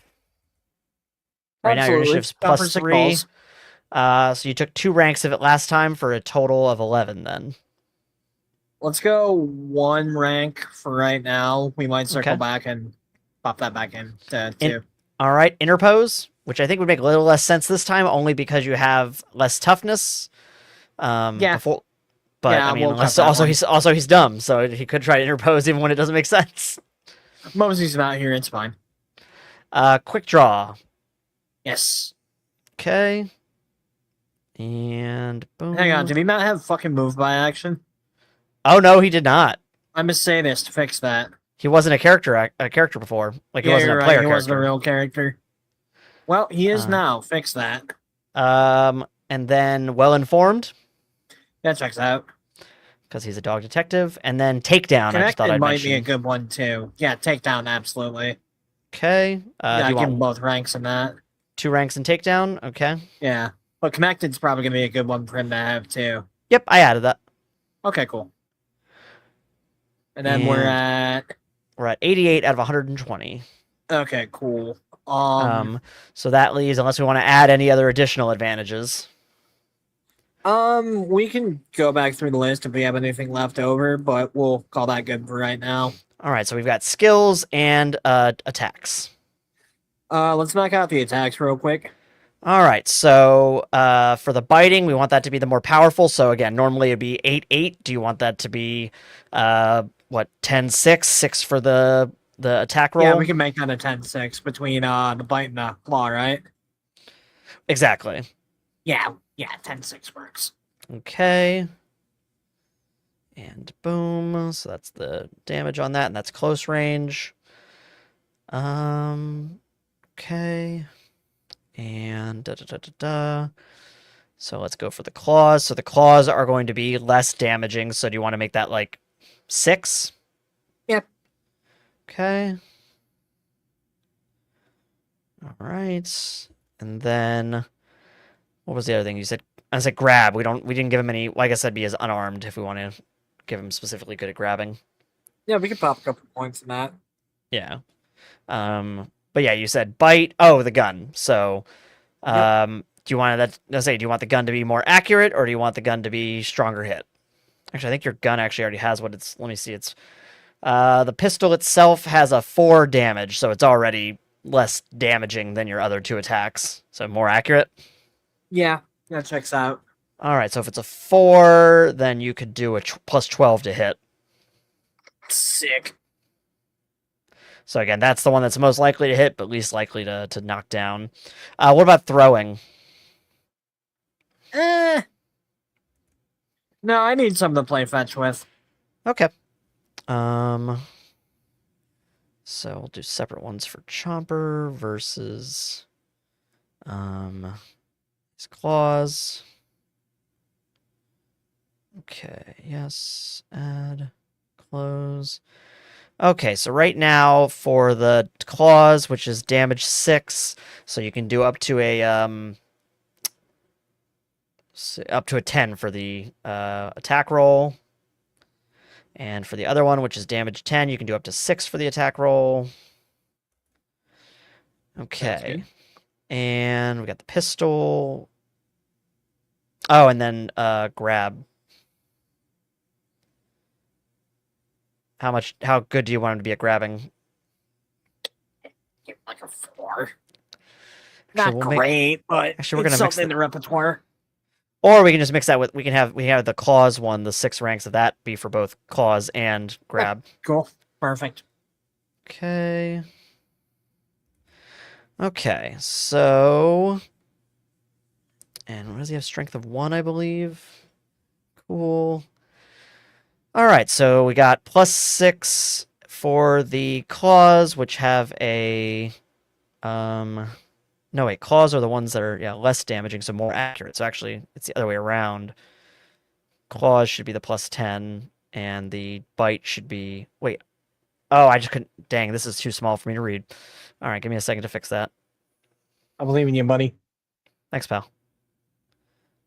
A: Right now your initiative's plus 3. So you took 2 ranks of it last time for a total of 11 then.
B: Let's go 1 rank for right now. We might circle
A: Okay.
B: back and pop that back in to 2.
A: All right, interpose, which I think would make a little less sense this time, only because you have less toughness.
B: Yeah.
A: But
B: Yeah,
A: I mean,
B: we'll cut
A: unless
B: that
A: also he's dumb, so he could try to interpose even when it doesn't make sense.
B: Mosley's not here. It's fine.
A: Quick draw.
B: Yes.
A: Okay. And boom.
B: Hang on. Did he not have fucking move by action?
A: Oh no, he did not.
B: I must say this to fix that.
A: He wasn't a character before. Like he wasn't
B: you're
A: a player
B: right. He
A: character.
B: wasn't a real character. Well, he is now. Fix that.
A: And then well informed
B: That checks out.
A: because he's a dog detective, and then takedown. I just thought
B: Connected
A: I'd
B: might
A: mention.
B: be a good one too. Yeah, takedown absolutely.
A: Okay.
B: Yeah,
A: Do
B: I
A: you
B: give him
A: want
B: both ranks in that.
A: 2 ranks in takedown? Okay.
B: Yeah, but connected's probably gonna be a good one for him to have too.
A: Yep, I added that.
B: Okay, cool. And then we're at
A: 88 out of 120.
B: okay, cool.
A: So that leaves, unless we want to add any other additional advantages.
B: We can go back through the list if we have anything left over, but we'll call that good for right now.
A: All right, so we've got skills and attacks.
B: Let's knock out the attacks real quick.
A: All right, so for the biting, we want that to be the more powerful. So again, normally it'd be 8-8. Do you want that to be 10-6? 6 for the the attack roll.
B: Yeah, we can make that a 10-6 between the bite and the claw, right?
A: Exactly.
B: Yeah, 10-6 works.
A: Okay. And boom. So that's the damage on that, and that's close range. Okay. And da da da da da. So let's go for the claws. So the claws are going to be less damaging. So do you want to make that like 6?
B: Yep.
A: Okay. All right. And then what was the other thing you said? I said grab. We didn't give him any. Well, I guess that'd be as unarmed if we want to give him specifically good at grabbing.
B: Yeah, we can pop a couple points in that.
A: Yeah. But yeah, you said bite. Oh, the gun. So, do you want that? Let's say, do you want the gun to be more accurate, or do you want the gun to be stronger hit? Actually, I think your gun actually already has what it's. Let me see. It's the pistol itself has a 4 damage, so it's already less damaging than your other 2 attacks. So more accurate.
B: Yeah, that checks out.
A: All right. So if it's a 4, then you could do a plus 12 to hit.
B: Sick.
A: So again, that's the one that's most likely to hit, but least likely to knock down. What about throwing?
B: No, I need something to play fetch with.
A: Okay. So we'll do separate ones for Chomper versus his claws. Okay, yes, add, close. Okay, so right now for the claws, which is damage 6, so you can do up to a 10 for the attack roll. And for the other one, which is damage 10, you can do up to 6 for the attack roll. Okay. And we got the pistol. Oh, and then grab. How good do you want him to be at grabbing?
B: Like a 4.
A: Actually,
B: Not great, but
A: actually, we're
B: it's
A: gonna mix
B: something in the repertoire.
A: Or we can just mix that with we have the claws one, the 6 ranks of that be for both claws and grab.
B: Cool. Perfect.
A: Okay. Okay, so and what does he have? Strength of 1, I believe. Cool. All right, so we got +6 for the claws, which have a no, wait, claws are the ones that are less damaging, so more accurate. So actually, it's the other way around. Claws should be the +10, and the bite should be... Wait. Oh, I just couldn't... Dang, this is too small for me to read. All right, give me a second to fix that.
B: I believe in you, buddy.
A: Thanks, pal.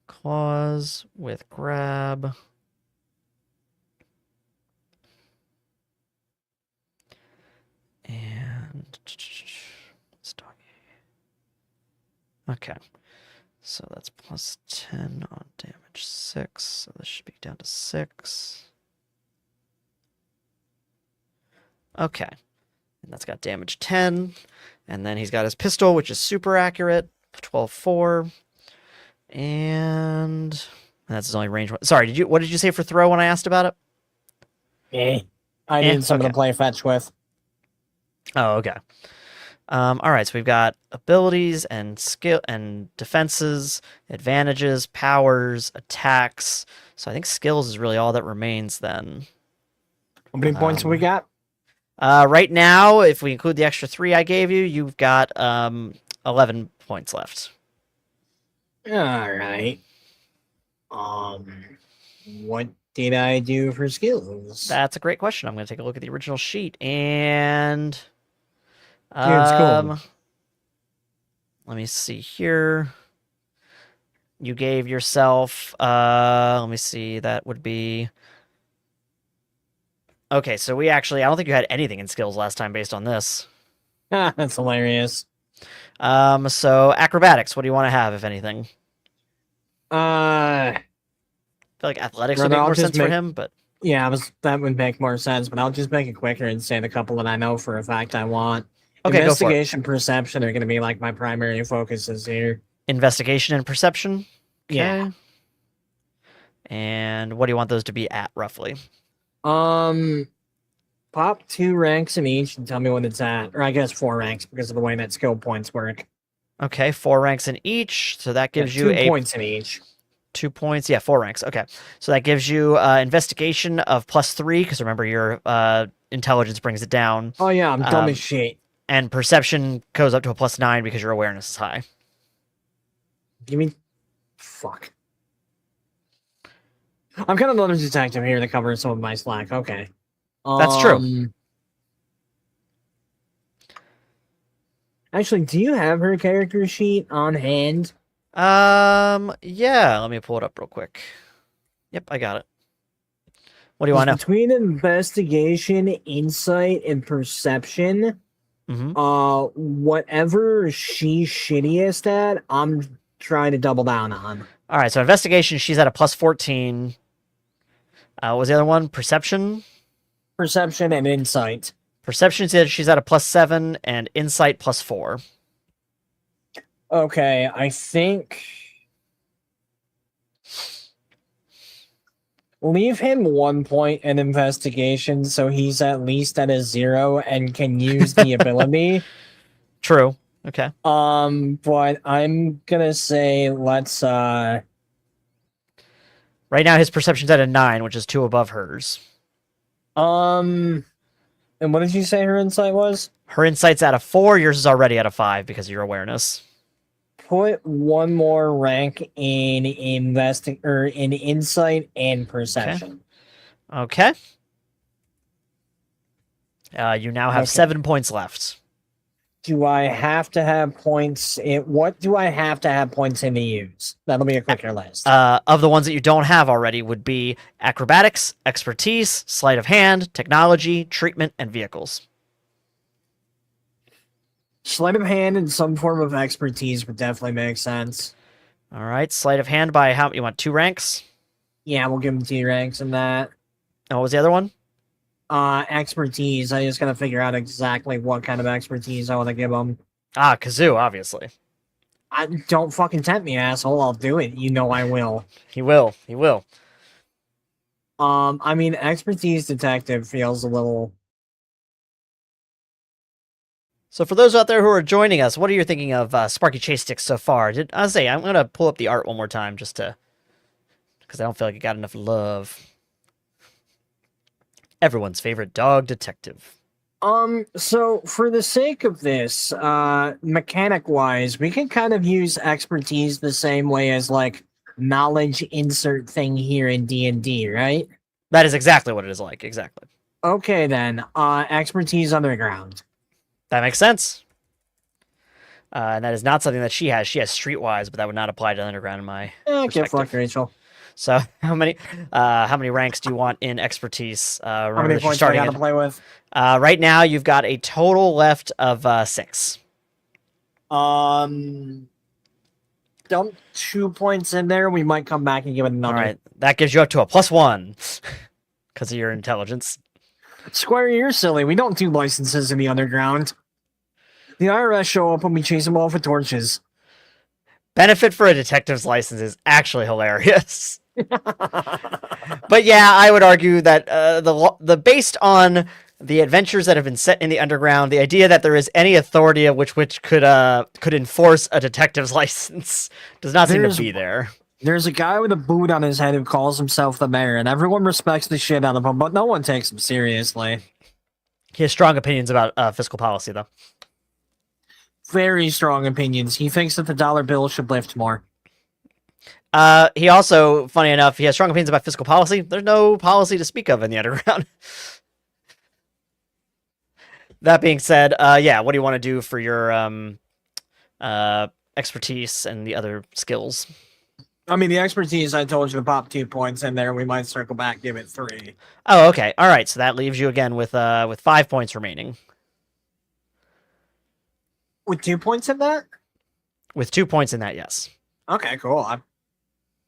A: Claws with grab. And... Okay. So that's +10 on damage 6. So this should be down to 6. Okay. And that's got damage 10. And then he's got his pistol, which is super accurate. 12-4. And that's his only range. Sorry, what did you say for throw when I asked about it?
B: I need something to play fetch with.
A: Oh, okay. All right, so we've got abilities and skill and defenses, advantages, powers, attacks. So I think skills is really all that remains then.
B: How many points have we got?
A: Right now, if we include the extra 3 I gave you, you've got 11 points left.
B: All right. What did I do for skills?
A: That's a great question. I'm going to take a look at the original sheet and...
B: it's cool.
A: Let me see here. You gave yourself, let me see, that would be... Okay, so I don't think you had anything in skills last time based on this.
B: That's hilarious.
A: So acrobatics, what do you want to have, if anything?
B: I
A: feel like athletics would make more sense for him, but...
B: Yeah, that would make more sense, but I'll just make it quicker and say the couple that I know for a fact I want.
A: Okay,
B: Investigation, perception are going to be like my primary focuses here.
A: Investigation and perception? Okay.
B: Yeah.
A: And what do you want those to be at, roughly?
B: pop 2 ranks in each and tell me what it's at. Or I guess 4 ranks because of the way that skill points work.
A: Okay, 4 ranks in each, so that gives you
B: 2 points in each.
A: 2 points. Yeah, 4 ranks. Okay, so that gives you investigation of +3 because remember your intelligence brings it down.
B: Oh yeah, I'm dumb as shit.
A: And perception goes up to a +9 because your awareness is high.
B: You mean, fuck. I've got another detective here to cover some of my slack. Okay.
A: That's true.
B: Actually, do you have her character sheet on hand?
A: Yeah, let me pull it up real quick. Yep, I got it. What do you want to know?
B: Between investigation, insight, and perception, whatever she's shittiest at, I'm trying to double down on.
A: All right, so investigation, she's at a +14. What was the other one? Perception?
B: Perception and insight.
A: Perception says she's at a +7, and insight +4.
B: Okay, I think... Leave him 1 point in investigation so he's at least at a 0 and can use the ability.
A: True. Okay.
B: But I'm gonna say let's
A: Right now his perception's at a 9, which is 2 above hers.
B: And what did you say her insight was?
A: Her insight's at a 4, yours is already at a 5 because of your awareness.
B: Put 1 more rank in in insight and perception.
A: Okay. You now have 7 points left.
B: Do I have to have points what do I have to have points in to use? That'll be a quicker list.
A: Of the ones that you don't have already would be acrobatics, expertise, sleight of hand, technology, treatment, and vehicles.
B: Sleight of hand and some form of expertise would definitely make sense.
A: All right, sleight of hand by how you want 2 ranks?
B: Yeah, we'll give him 2 ranks in that.
A: And what was the other one?
B: Expertise. I just gotta figure out exactly what kind of expertise I want to give him.
A: Kazoo, obviously.
B: Don't fucking tempt me, asshole. I'll do it. You know I will.
A: He will. He will.
B: I mean, expertise detective feels a little...
A: So for those out there who are joining us, what are you thinking of Sparky Chasestick so far? I'm going to pull up the art one more time just to... because I don't feel like it got enough love. Everyone's favorite dog detective.
B: So for the sake of this, mechanic-wise, we can kind of use expertise the same way as, like, knowledge insert thing here in D&D, right?
A: That is exactly what it is like, exactly.
B: Okay, then. Expertise underground.
A: That makes sense. And that is not something that she has. She has streetwise, but that would not apply to underground in my
B: Get fucked, Rachel.
A: So how many ranks do you want in expertise?
B: How many points do I got to play with?
A: Right now, you've got a total left of 6.
B: Dump 2 points in there. We might come back and give it another.
A: All right, that gives you up to a +1 because of your intelligence.
B: Square, you're silly. We don't do licenses in the underground. The IRS show up and we chase them off with torches.
A: Benefit for a detective's license is actually hilarious. But yeah, I would argue that the based on the adventures that have been set in the underground, the idea that there is any authority of which could enforce a detective's license does not seem to be there.
B: There's a guy with a boot on his head who calls himself the mayor, and everyone respects the shit out of him, but no one takes him seriously.
A: He has strong opinions about fiscal policy, though.
B: Very strong opinions. He thinks that the dollar bill should lift more.
A: He also, funny enough, he has strong opinions about fiscal policy. There's no policy to speak of in the underground. That being said, yeah, what do you want to do for your expertise and the other skills?
B: I mean, the expertise, I told you to pop 2 points in there. We might circle back, give it 3.
A: Oh, okay. All right, so that leaves you again with 5 points remaining.
B: With 2 points in that?
A: With 2 points in that, yes.
B: Okay, cool.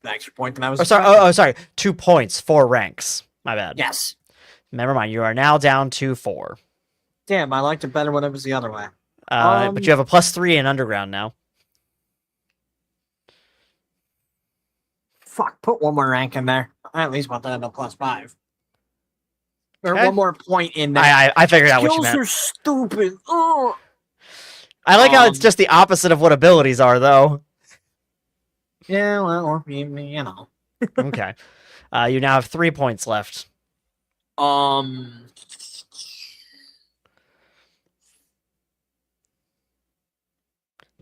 B: The extra point that I was...
A: sorry. 2 points, 4 ranks. My bad.
B: Yes.
A: Never mind. You are now down to 4.
B: Damn, I liked it better when it was the other way.
A: But you have a +3 in underground now.
B: Fuck, put 1 more rank in there. I at least want that at a +5. Or
A: Okay.
B: one more point in that.
A: I figured out what you
B: Skills
A: meant.
B: are stupid. Oh.
A: I like how it's just the opposite of what abilities are, though.
B: Yeah, well, you know.
A: Okay. You now have 3 points left.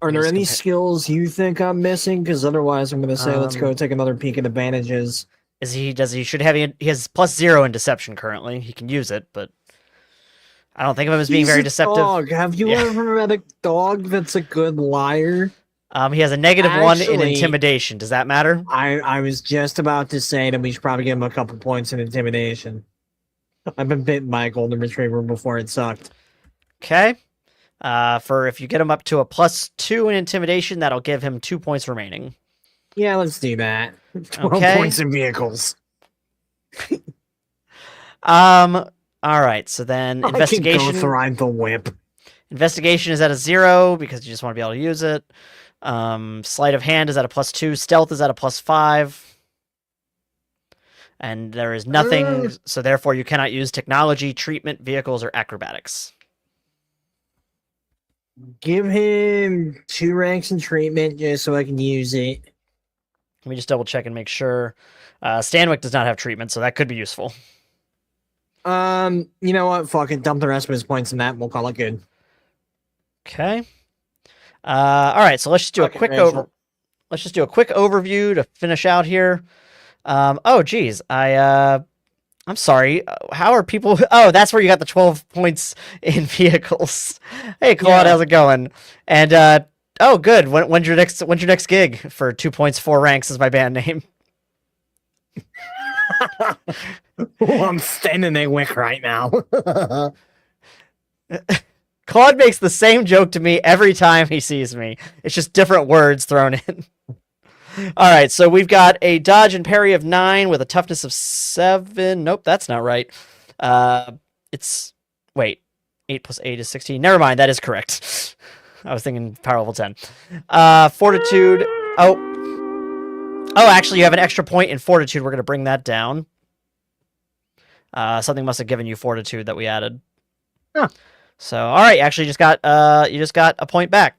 B: Are there
A: Just
B: any
A: compare-
B: skills you think I'm missing? Because otherwise, I'm going to say let's go
A: Um,
B: take another peek at advantages.
A: He should have, he has +0 in deception currently. He can use it, but I don't think of him as being
B: He's
A: very
B: a
A: deceptive.
B: dog. Have you
A: Yeah.
B: ever met a dog that's a good liar?
A: He has a -1 in
B: Actually-
A: intimidation. Does that matter?
B: I was just about to say that we should probably give him a couple points in intimidation. I've been bitten by a golden retriever before it sucked.
A: Okay. For if you get him up to a +2 in intimidation, that'll give him 2 points remaining.
B: Yeah, let's do that. 12
A: Okay.
B: points in vehicles.
A: All right. So then
B: I can
A: investigation.
B: go ride the whip.
A: Investigation is at a 0 because you just want to be able to use it. Sleight of hand is at a +2. Stealth is at a +5. And there is nothing, so therefore you cannot use technology, treatment, vehicles, or acrobatics.
B: Give him 2 ranks in treatment just so I can use it.
A: Let me just double check and make sure. Stanwyck does not have treatment, so that could be useful.
B: You know what? Fuck it. Dump the rest of his points in that and we'll call it good.
A: Okay. All right, so let's just do a
B: Okay,
A: quick
B: Rachel.
A: Let's just do a quick overview to finish out here. Oh geez, I'm sorry. How are people? Oh, that's where you got the 12 points in vehicles. Hey, Claude,
B: Yeah.
A: how's it going? And oh, good. When's your next gig for 2 points, 4 ranks is my band name.
B: I'm standing a wick right now.
A: Claude makes the same joke to me every time he sees me. It's just different words thrown in. All right, so we've got a dodge and parry of 9 with a toughness of 7. Nope, that's not right. It's wait, 8 plus 8 is 16. Never mind, that is correct. I was thinking power level 10. Fortitude. Oh, actually, you have an extra point in fortitude. We're gonna bring that down. Something must have given you fortitude that we added.
B: Huh.
A: So, all right, actually, you just got a point back.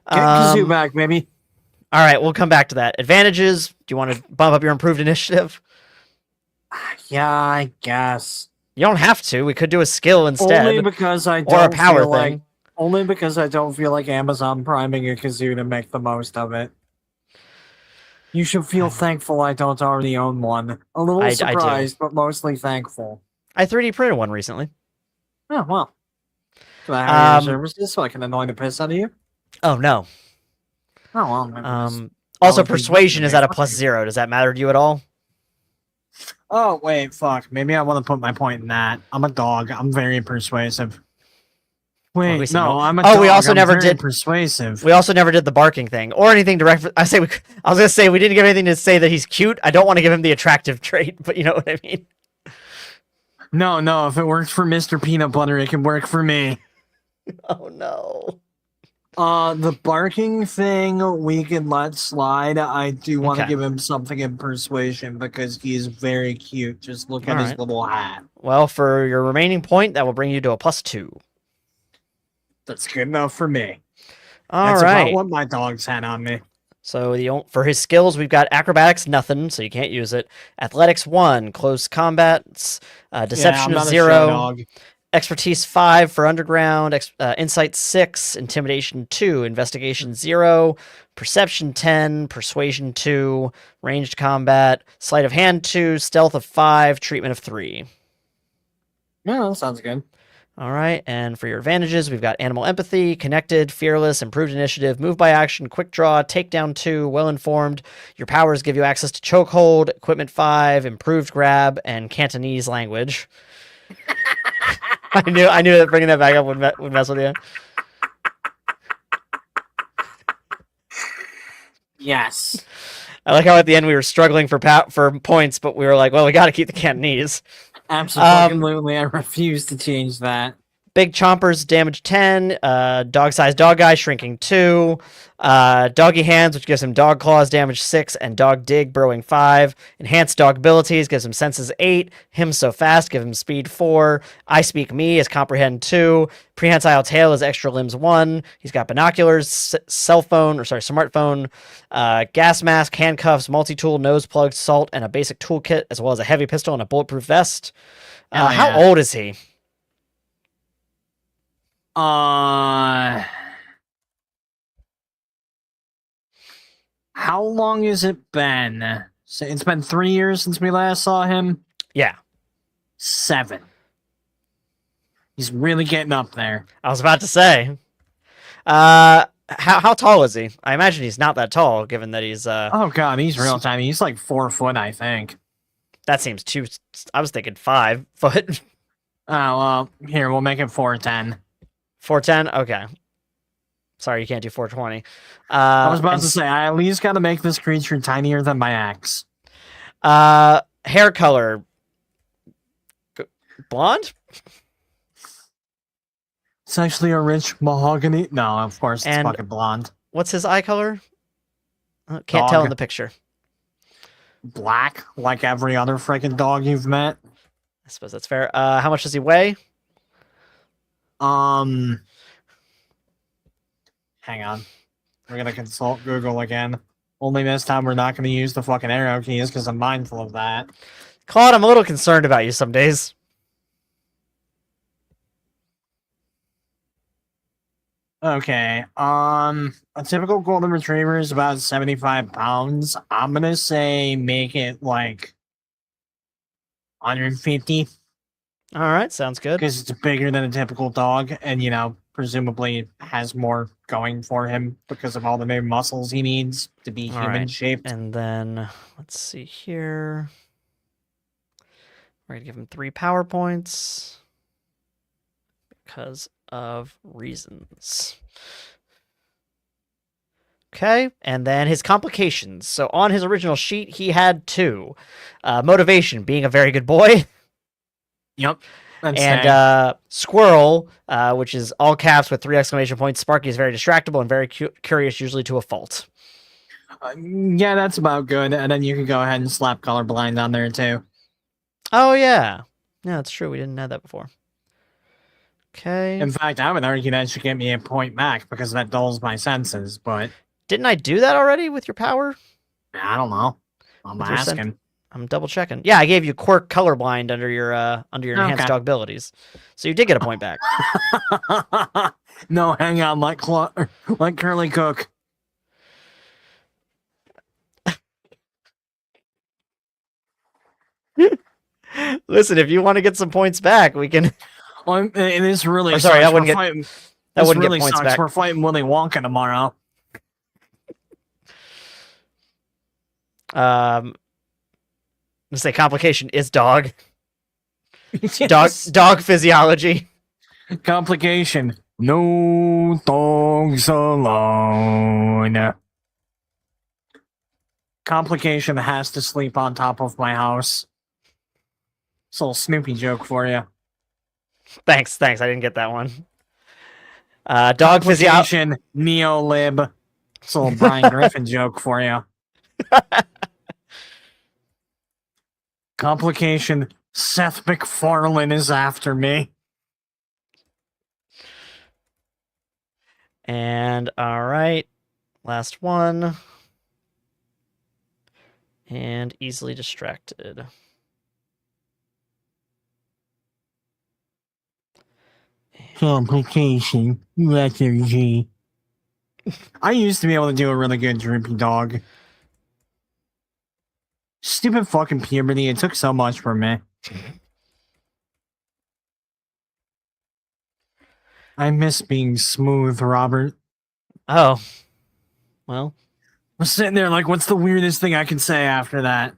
B: Get Kazoo back, maybe.
A: All right, we'll come back to that. Advantages. Do you want to bump up your improved initiative?
B: Yeah, I guess.
A: You don't have to. We could do a skill instead,
B: Only because I
A: or
B: don't
A: a power
B: feel like.
A: thing.
B: Only because I don't feel like Amazon priming a kazoo to make the most of it. You should feel thankful I don't already own one. A little
A: I do.
B: surprised, but mostly thankful.
A: I 3D printed one recently.
B: Oh, well. Can I hire
A: Um,
B: your services so I can annoy the piss out of you?
A: Oh no.
B: Oh, well. maybe just-
A: Also,
B: would be
A: persuasion is at a
B: fucking-
A: +0. Does that matter to you at all?
B: Oh, wait, fuck. Maybe I want to put my point in that. I'm a dog. I'm very persuasive.
A: we
B: Wait,
A: said no.
B: no, I'm a
A: Oh,
B: dog.
A: we also
B: I'm
A: never
B: very
A: did-
B: persuasive.
A: We also never did the barking thing or anything to reference. I was gonna say we didn't give anything to say that he's cute. I don't want to give him the attractive trait, but you know what I mean.
B: No, if it works for Mr. Peanut Butter, it can work for me.
A: Oh no.
B: The barking thing we can let slide. I do want to
A: Okay.
B: give him something in persuasion because he's very cute. Just look at his
A: Alright.
B: little hat.
A: Well, for your remaining point, that will bring you to a +2.
B: That's good enough for me.
A: All
B: That's
A: right.
B: about what my dogs had on me.
A: So for his skills, we've got acrobatics, nothing, so you can't use it. Athletics 1, close combats, deception
B: I'm
A: of
B: not a show
A: 0,
B: dog.
A: expertise 5 for underground, insight 6, intimidation 2, investigation 0, perception 10, persuasion 2, ranged combat, sleight of hand 2, stealth of 5, treatment of 3.
B: Yeah, that sounds good.
A: All right, and for your advantages, we've got animal empathy, connected, fearless, improved initiative, move by action, quick draw, takedown 2, well informed. Your powers give you access to chokehold, equipment 5, improved grab, and Cantonese language. I knew that bringing that back up would mess with you.
B: Yes.
A: I like how at the end we were struggling for points, but we were like, well, we got to keep the Cantonese.
B: Absolutely. I refuse to change that.
A: Big Chompers, damage 10. Dog Size Dog Guy, shrinking 2. Doggy Hands, which gives him Dog Claws, damage 6. And Dog Dig, burrowing 5. Enhanced Dog Abilities, gives him Senses 8. Him So Fast, give him Speed 4. I Speak Me is Comprehend 2. Prehensile Tail is Extra Limbs 1. He's got Binoculars, smartphone, gas mask, handcuffs, multi-tool, nose plugs, salt, and a basic toolkit, as well as a heavy pistol and a bulletproof vest. How old is he?
B: How long has it been? So it's been 3 years since we last saw him?
A: Yeah.
B: 7. He's really getting up there.
A: I was about to say. How tall is he? I imagine he's not that tall, given that he's
B: Oh god, he's real tiny. He's like 4 foot, I think.
A: That seems too. I was thinking 5 foot.
B: Oh well, here we'll make it 4'10".
A: 4'10"? Okay. Sorry, you can't do 420.
B: I was about to say, I at least got to make this creature tinier than my axe.
A: Hair color. Blonde?
B: It's actually a rich mahogany. No, of course, it's
A: And
B: fucking blonde.
A: What's his eye color? Can't tell in the picture.
B: Black, like every other freaking dog you've met.
A: I suppose that's fair. How much does he weigh?
B: Hang on. We're gonna consult Google again. Only this time we're not gonna use the fucking arrow keys because I'm mindful of that.
A: Claude, I'm a little concerned about you some days.
B: Okay. A typical golden retriever is about 75 pounds. I'm gonna say make it like 150.
A: All right, sounds good.
B: Because it's bigger than a typical dog, and presumably has more going for him because of all the new muscles he needs to be human shaped.
A: And then let's see here. We're gonna give him 3 power points because of reasons. Okay, and then his complications. So on his original sheet, he had 2. Motivation, being a very good boy.
B: Yep.
A: And Squirrel, which is all caps with 3 exclamation points. Sparky is very distractible and very curious, usually to a fault.
B: Yeah, that's about good. And then you can go ahead and slap colorblind on there too.
A: Oh, yeah. Yeah, that's true. We didn't know that before. Okay.
B: In fact, I would argue that should get me a point back because that dulls my senses, but...
A: Didn't I do that already with your power?
B: I don't know. I'm asking.
A: I'm double checking. Yeah, I gave you quirk colorblind under your enhanced dog abilities, so you did get a point back.
B: No, hang on, like Curly Cook.
A: Listen, if you want to get some points back, we can.
B: Well, it is really.
A: Sorry,
B: that
A: wouldn't
B: really
A: get points
B: sucks.
A: back.
B: We're fighting Willy Wonka tomorrow.
A: Let's say complication is dog.
B: Yes.
A: Dog physiology.
B: Complication. No dogs alone. Complication has to sleep on top of my house. It's a little Snoopy joke for you.
A: Thanks. I didn't get that one. Dog physiology.
B: Neo-lib. It's a little Brian Griffin joke for you. Complication. Seth MacFarlane is after me.
A: And all right, last one. And easily distracted.
B: Complication. Lethargy. I used to be able to do a really good droopy dog. Stupid fucking puberty. It took so much from me. I miss being smooth, Robert.
A: Oh. Well.
B: I'm sitting there like, what's the weirdest thing I can say after that?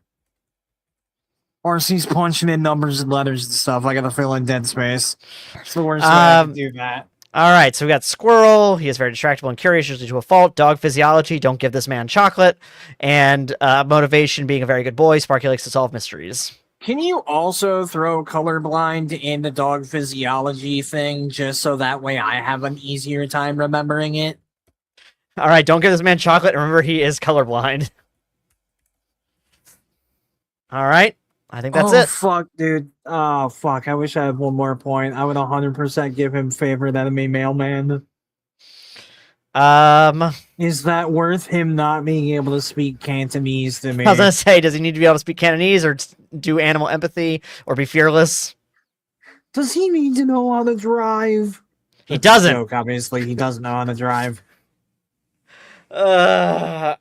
B: RC's punching in numbers and letters and stuff. I gotta fill in dead space. It's the worst way I can do that.
A: All right, so we got Squirrel. He is very distractible and curious, usually to a fault. Dog physiology, don't give this man chocolate. And motivation, being a very good boy. Sparky likes to solve mysteries.
B: Can you also throw colorblind in the dog physiology thing just so that way I have an easier time remembering it?
A: All right, don't give this man chocolate. Remember, he is colorblind. All right, I think that's it.
B: Fuck, dude. Oh, fuck. I wish I had one more point. I would 100% give him favorite enemy mailman. Is that worth him not being able to speak Cantonese to me?
A: I was gonna say, does he need to be able to speak Cantonese or do animal empathy or be fearless?
B: Does he need to know how to drive?
A: He doesn't.
B: Joke, obviously, he doesn't know how to drive.
A: All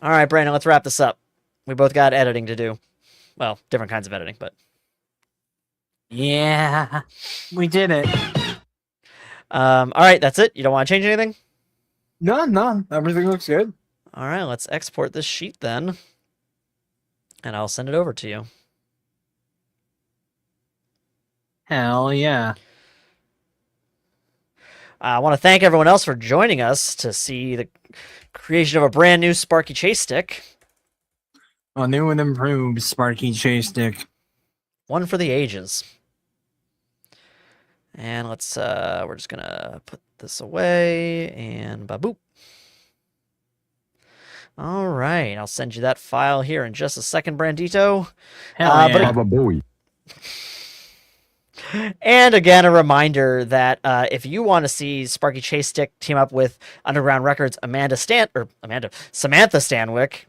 A: right, Brandon, let's wrap this up. We both got editing to do. Well, different kinds of editing, but
B: yeah, we did it.
A: All right, that's it. You don't want to change anything?
B: No, everything looks good.
A: All right, let's export this sheet then, and I'll send it over to you.
B: Hell yeah.
A: I want to thank everyone else for joining us to see the creation of a brand new Sparky Chasestick.
B: A new and improved Sparky Chasestick.
A: One for the ages. And let's, we're just gonna put this away, and ba-boop. All right, I'll send you that file here in just a second, Brandito.
B: Hell yeah.
A: And again, a reminder that if you want to see Sparky Chasestick team up with Underground Records Samantha Stanwyck,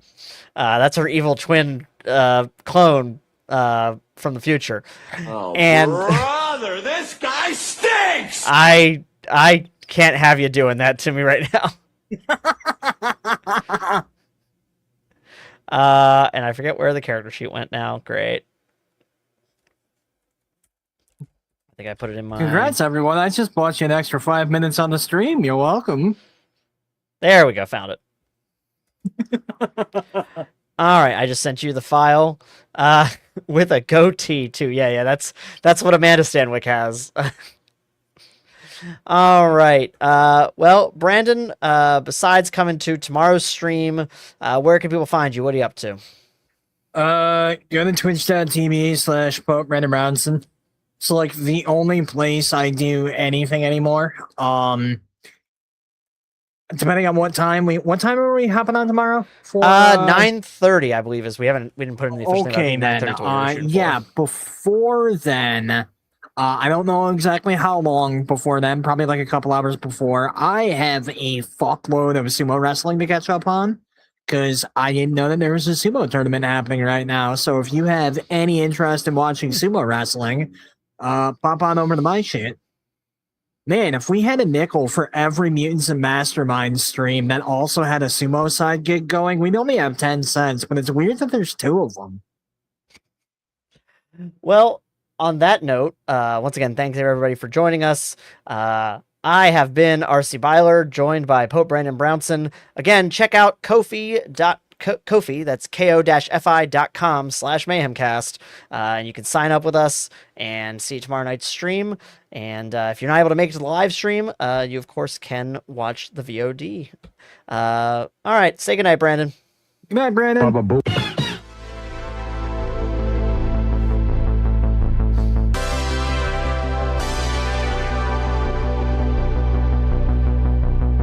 A: that's her evil twin clone from the future.
C: Oh,
A: and
C: brother, this guy stinks!
A: I can't have you doing that to me right now. And I forget where the character sheet went now. Great. I think I put it in my...
B: Congrats, everyone. I just bought you an extra 5 minutes on the stream. You're welcome.
A: There we go. Found it. All right. I just sent you the file with a goatee, too. Yeah. That's what Amanda Stanwyck has. All right. Well, Brandon, besides coming to tomorrow's stream, where can people find you? What are you up to?
B: Go to twitch.tv/Pope Brandon Brownson. It's like the only place I do anything anymore. Depending on what time are we hopping on tomorrow? For
A: 9:30, I believe is. We didn't put in the official
B: okay
A: name.
B: then. Yeah, before then. I don't know exactly how long before then, probably like a couple hours before. I have a fuckload of sumo wrestling to catch up on because I didn't know that there was a sumo tournament happening right now. So if you have any interest in watching sumo wrestling, pop on over to my shit. Man, if we had a nickel for every Mutants and Masterminds stream that also had a sumo side gig going, we'd only have 10 cents, but it's weird that there's two of them.
A: Well, on that note, once again, thanks everybody for joining us. I have been RC Byler, joined by Pope Brandon Brownson. Again, check out Kofi, that's ko-fi.com/mayhemcast, and you can sign up with us and see tomorrow night's stream. And if you're not able to make it to the live stream, you of course can watch the VOD. All right, say goodnight, Brandon.
B: Good night, Brandon.